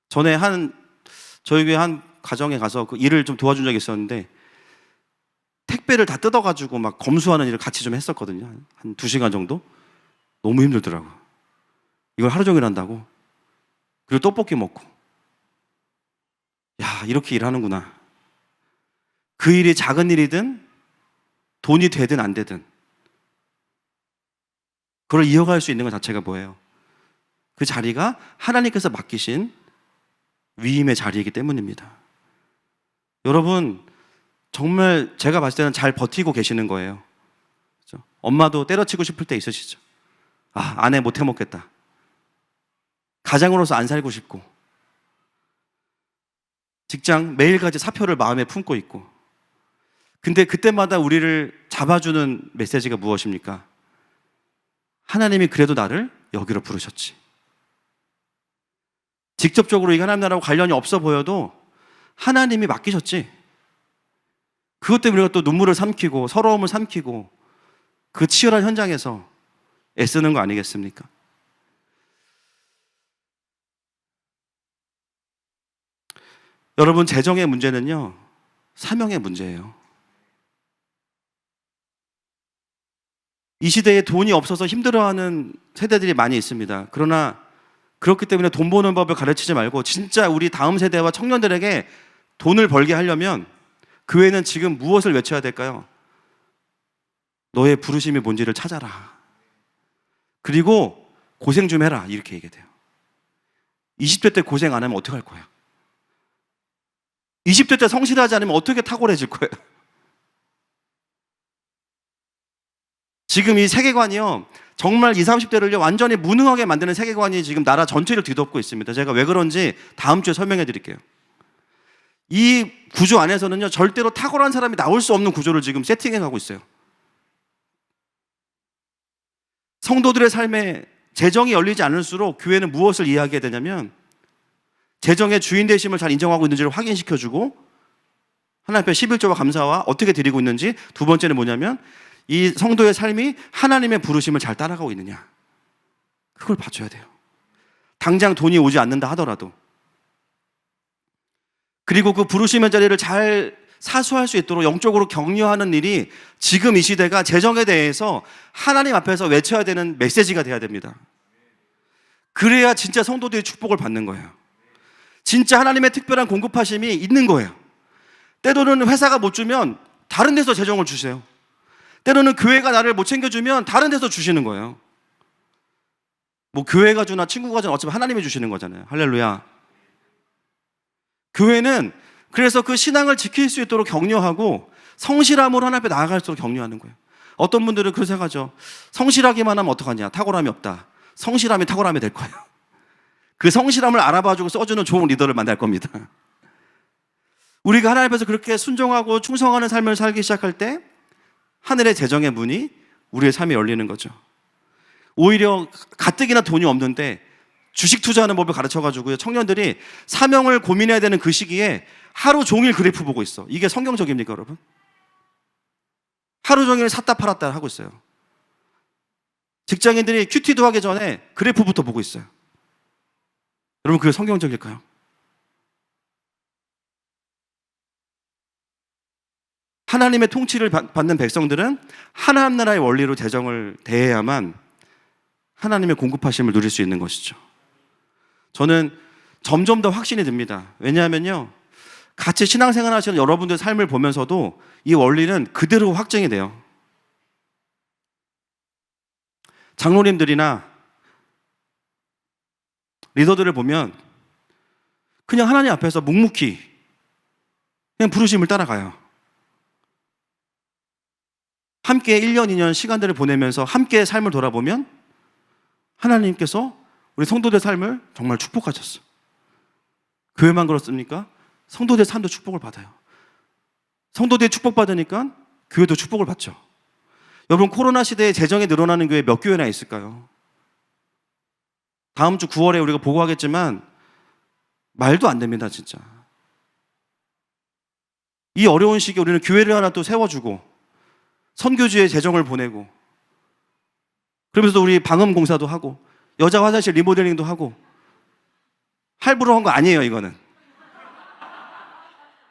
전에 저희 교회 한 가정에 가서 그 일을 좀 도와준 적이 있었는데, 택배를 다 뜯어가지고 막 검수하는 일을 같이 좀 했었거든요. 한 2시간 정도? 너무 힘들더라고요. 이걸 하루 종일 한다고? 그리고 떡볶이 먹고. 야, 이렇게 일하는구나. 그 일이 작은 일이든 돈이 되든 안 되든 그걸 이어갈 수 있는 것 자체가 뭐예요? 그 자리가 하나님께서 맡기신 위임의 자리이기 때문입니다. 여러분, 정말 제가 봤을 때는 잘 버티고 계시는 거예요. 그렇죠? 엄마도 때려치고 싶을 때 있으시죠? 아내 못해 먹겠다. 가장으로서 안 살고 싶고, 직장 매일같이 사표를 마음에 품고 있고. 근데 그때마다 우리를 잡아주는 메시지가 무엇입니까? 하나님이 그래도 나를 여기로 부르셨지. 직접적으로 이 하나님 나라하고 관련이 없어 보여도 하나님이 맡기셨지. 그것 때문에 우리가 또 눈물을 삼키고 서러움을 삼키고 그 치열한 현장에서 애쓰는 거 아니겠습니까? 여러분, 재정의 문제는요, 사명의 문제예요. 이 시대에 돈이 없어서 힘들어하는 세대들이 많이 있습니다. 그러나 그렇기 때문에 돈 버는 법을 가르치지 말고 진짜 우리 다음 세대와 청년들에게 돈을 벌게 하려면 교회는 지금 무엇을 외쳐야 될까요? 너의 부르심이 뭔지를 찾아라. 그리고 고생 좀 해라. 이렇게 얘기해야 돼요. 20대 때 고생 안 하면 어떻게 할 거예요? 20대 때 성실하지 않으면 어떻게 탁월해질 거예요? 지금 이 세계관이요, 정말 20, 30대를요 완전히 무능하게 만드는 세계관이 지금 나라 전체를 뒤덮고 있습니다. 제가 왜 그런지 다음 주에 설명해 드릴게요. 이 구조 안에서는요 절대로 탁월한 사람이 나올 수 없는 구조를 지금 세팅해 가고 있어요. 성도들의 삶에 재정이 열리지 않을수록 교회는 무엇을 이야기해야 되냐면, 재정의 주인 되심을 잘 인정하고 있는지를 확인시켜주고, 하나님 앞에 11조와 감사와 어떻게 드리고 있는지, 두 번째는 뭐냐면 이 성도의 삶이 하나님의 부르심을 잘 따라가고 있느냐, 그걸 봐줘야 돼요. 당장 돈이 오지 않는다 하더라도. 그리고 그 부르심의 자리를 잘 사수할 수 있도록 영적으로 격려하는 일이 지금 이 시대가 재정에 대해서 하나님 앞에서 외쳐야 되는 메시지가 돼야 됩니다. 그래야 진짜 성도들이 축복을 받는 거예요. 진짜 하나님의 특별한 공급하심이 있는 거예요. 때로는 회사가 못 주면 다른 데서 재정을 주세요. 때로는 교회가 나를 못 챙겨주면 다른 데서 주시는 거예요. 뭐 교회가 주나 친구가 주나 어차피 하나님이 주시는 거잖아요. 할렐루야. 교회는 그래서 그 신앙을 지킬 수 있도록 격려하고 성실함으로 하나님 앞에 나아갈수록 격려하는 거예요. 어떤 분들은 그렇게 생각하죠. 성실하기만 하면 어떡하냐, 탁월함이 없다. 성실함이 탁월함이 될 거예요. 그 성실함을 알아봐주고 써주는 좋은 리더를 만날 겁니다. 우리가 하나님 앞에서 그렇게 순종하고 충성하는 삶을 살기 시작할 때 하늘의 재정의 문이 우리의 삶에 열리는 거죠. 오히려 가뜩이나 돈이 없는데 주식 투자하는 법을 가르쳐가지고요, 청년들이 사명을 고민해야 되는 그 시기에 하루 종일 그래프 보고 있어. 이게 성경적입니까, 여러분? 하루 종일 샀다 팔았다 하고 있어요. 직장인들이 큐티도 하기 전에 그래프부터 보고 있어요. 여러분, 그게 성경적일까요? 하나님의 통치를 받는 백성들은 하나님 나라의 원리로 재정을 대해야만 하나님의 공급하심을 누릴 수 있는 것이죠. 저는 점점 더 확신이 듭니다. 왜냐하면요, 같이 신앙생활 하시는 여러분들의 삶을 보면서도 이 원리는 그대로 확증이 돼요. 장로님들이나 리더들을 보면 그냥 하나님 앞에서 묵묵히 그냥 부르심을 따라가요. 함께 1년, 2년 시간들을 보내면서 함께 삶을 돌아보면 하나님께서 우리 성도들 삶을 정말 축복하셨어. 교회만 그렇습니까? 성도들 삶도 축복을 받아요. 성도들이 축복받으니까 교회도 축복을 받죠. 여러분, 코로나 시대에 재정이 늘어나는 교회 몇 교회나 있을까요? 다음 주 9월에 우리가 보고하겠지만 말도 안 됩니다, 진짜. 이 어려운 시기에 우리는 교회를 하나 또 세워주고 선교지에 재정을 보내고 그러면서 우리 방음 공사도 하고 여자 화장실 리모델링도 하고 할부로 한 거 아니에요, 이거는.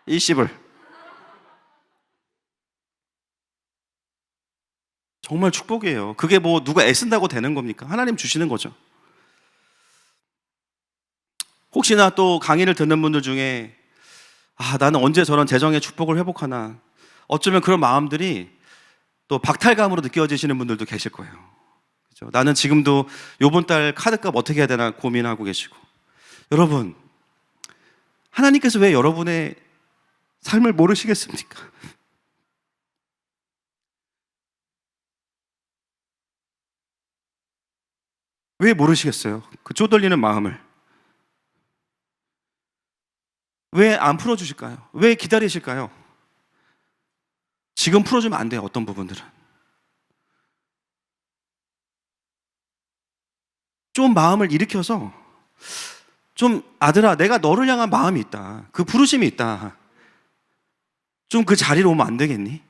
일시불. 정말 축복이에요. 그게 뭐 누가 애쓴다고 되는 겁니까? 하나님 주시는 거죠. 혹시나 또 강의를 듣는 분들 중에 나는 언제 저런 재정의 축복을 회복하나, 어쩌면 그런 마음들이 또 박탈감으로 느껴지시는 분들도 계실 거예요. 그렇죠? 나는 지금도 요번 달 카드값 어떻게 해야 되나 고민하고 계시고. 여러분, 하나님께서 왜 여러분의 삶을 모르시겠습니까? 왜 모르시겠어요? 그 쪼들리는 마음을. 왜 안 풀어주실까요? 왜 기다리실까요? 지금 풀어주면 안 돼요, 어떤 부분들은. 좀 마음을 일으켜서 좀, 아들아, 내가 너를 향한 마음이 있다. 그 부르심이 있다. 좀 그 자리로 오면 안 되겠니?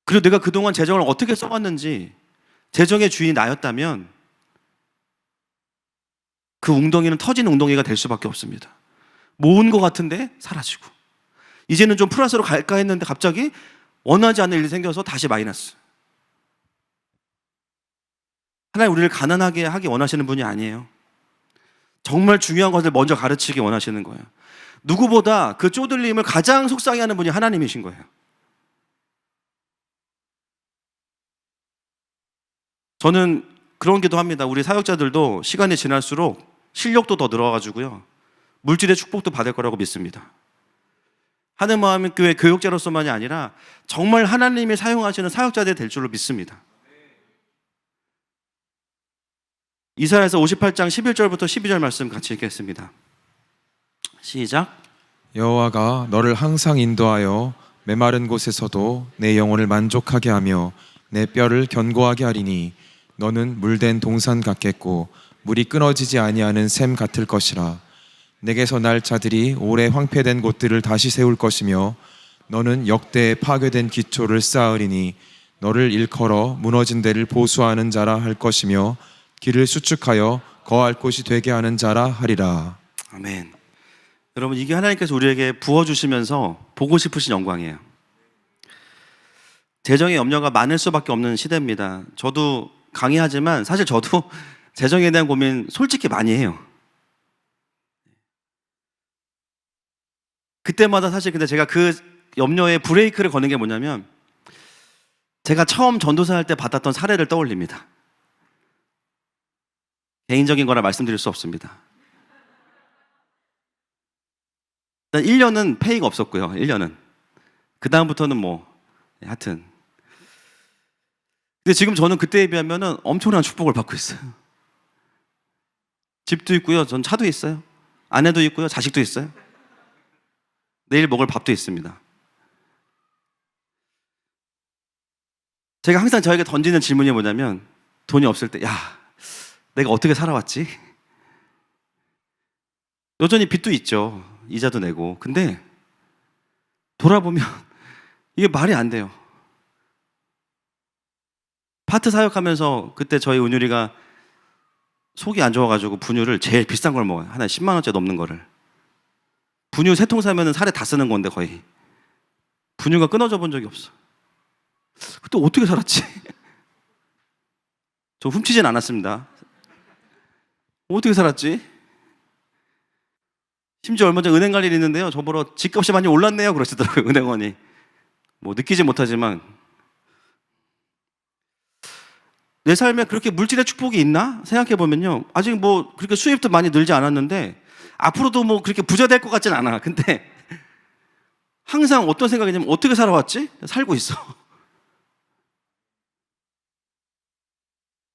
그리고 내가 그동안 재정을 어떻게 써왔는지, 재정의 주인이 나였다면 그 웅덩이는 터진 웅덩이가 될 수밖에 없습니다. 모은 것 같은데 사라지고, 이제는 좀 플러스로 갈까 했는데 갑자기 원하지 않는 일이 생겨서 다시 마이너스. 하나님 우리를 가난하게 하기 원하시는 분이 아니에요. 정말 중요한 것을 먼저 가르치기 원하시는 거예요. 누구보다 그 쪼들림을 가장 속상해하는 분이 하나님이신 거예요. 저는 그런 기도 합니다. 우리 사역자들도 시간이 지날수록 실력도 더 늘어가지고요, 물질의 축복도 받을 거라고 믿습니다. 하늘마음교회 교육자로서만이 아니라 정말 하나님이 사용하시는 사역자들이 될 줄로 믿습니다. 이사야서 58장 11절부터 12절 말씀 같이 읽겠습니다. 시작. 여호와가 너를 항상 인도하여 메마른 곳에서도 내 영혼을 만족하게 하며 내 뼈를 견고하게 하리니 너는 물된 동산 같겠고 물이 끊어지지 아니하는 샘 같을 것이라. 내게서 날 자들이 오래 황폐된 곳들을 다시 세울 것이며 너는 역대에 파괴된 기초를 쌓으리니 너를 일컬어 무너진 데를 보수하는 자라 할 것이며 길을 수축하여 거할 곳이 되게 하는 자라 하리라. 아멘. 여러분, 이게 하나님께서 우리에게 부어주시면서 보고 싶으신 영광이에요. 재정의 염려가 많을 수밖에 없는 시대입니다. 저도 강의하지만 사실 저도 재정에 대한 고민 솔직히 많이 해요. 그때마다 사실 근데 제가 그 염려에 브레이크를 거는 게 뭐냐면, 제가 처음 전도사 할 때 받았던 사례를 떠올립니다. 개인적인 거라 말씀드릴 수 없습니다. 일단 1년은 페이가 없었고요. 1년은. 그 다음부터는 뭐 하여튼. 근데 지금 저는 그때에 비하면은 엄청난 축복을 받고 있어요. 집도 있고요. 전 차도 있어요. 아내도 있고요. 자식도 있어요. 내일 먹을 밥도 있습니다. 제가 항상 저에게 던지는 질문이 뭐냐면 돈이 없을 때, 야, 내가 어떻게 살아왔지? 여전히 빚도 있죠. 이자도 내고. 근데 돌아보면 이게 말이 안 돼요. 파트 사역하면서 그때 저희 은율이가 속이 안 좋아가지고 분유를 제일 비싼 걸 먹어요. 하나에 10만 원짜리 넘는 거를. 분유 3통 사면은 살에 다 쓰는 건데 거의. 분유가 끊어져 본 적이 없어. 그때 어떻게 살았지? 저 훔치진 않았습니다. 어떻게 살았지? 심지어 얼마 전에 은행 갈 일이 있는데요. 저보러 집값이 많이 올랐네요. 그러시더라고요. 은행원이. 뭐 느끼지 못하지만 내 삶에 그렇게 물질의 축복이 있나? 생각해보면요. 아직 뭐 그렇게 수입도 많이 늘지 않았는데 앞으로도 뭐 그렇게 부자 될 것 같진 않아. 근데 항상 어떤 생각이냐면 어떻게 살아왔지? 살고 있어.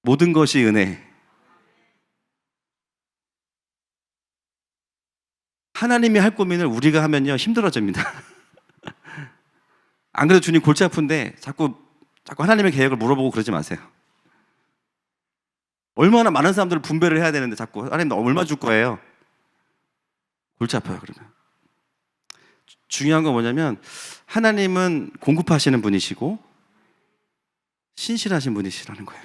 모든 것이 은혜. 하나님이 할 고민을 우리가 하면요 힘들어집니다. 안 그래도 주님 골치 아픈데 자꾸 하나님의 계획을 물어보고 그러지 마세요. 얼마나 많은 사람들을 분배를 해야 되는데 자꾸 하나님 얼마 줄 거예요? 골치 아파요. 그러면 중요한 건 뭐냐면 하나님은 공급하시는 분이시고 신실하신 분이시라는 거예요.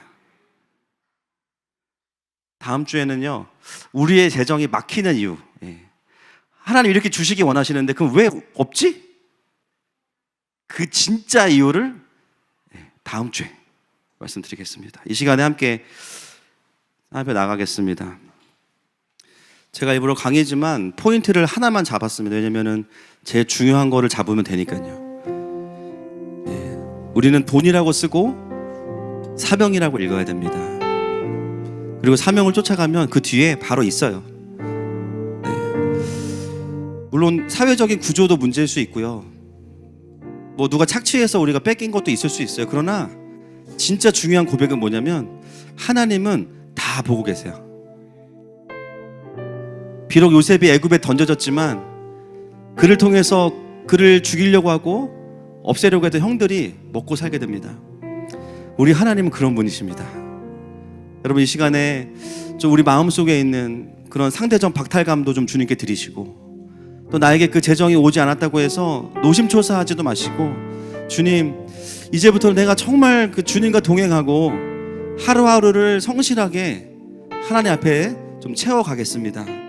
다음 주에는요 우리의 재정이 막히는 이유, 하나님 이렇게 주시기 원하시는데 그럼 왜 없지? 그 진짜 이유를 다음 주에 말씀드리겠습니다. 이 시간에 함께 앞에 나가겠습니다. 제가 일부러 강의지만 포인트를 하나만 잡았습니다. 왜냐면은 제일 중요한 거를 잡으면 되니까요. 우리는 돈이라고 쓰고 사명이라고 읽어야 됩니다. 그리고 사명을 쫓아가면 그 뒤에 바로 있어요. 물론 사회적인 구조도 문제일 수 있고요. 뭐 누가 착취해서 우리가 뺏긴 것도 있을 수 있어요. 그러나 진짜 중요한 고백은 뭐냐면 하나님은 다 보고 계세요. 비록 요셉이 애굽에 던져졌지만 그를 통해서 그를 죽이려고 하고 없애려고 했던 형들이 먹고 살게 됩니다. 우리 하나님은 그런 분이십니다. 여러분 이 시간에 좀 우리 마음속에 있는 그런 상대적 박탈감도 좀 주님께 드리시고 또 나에게 그 재정이 오지 않았다고 해서 노심초사하지도 마시고 주님 이제부터 내가 정말 그 주님과 동행하고 하루하루를 성실하게 하나님 앞에 좀 채워가겠습니다.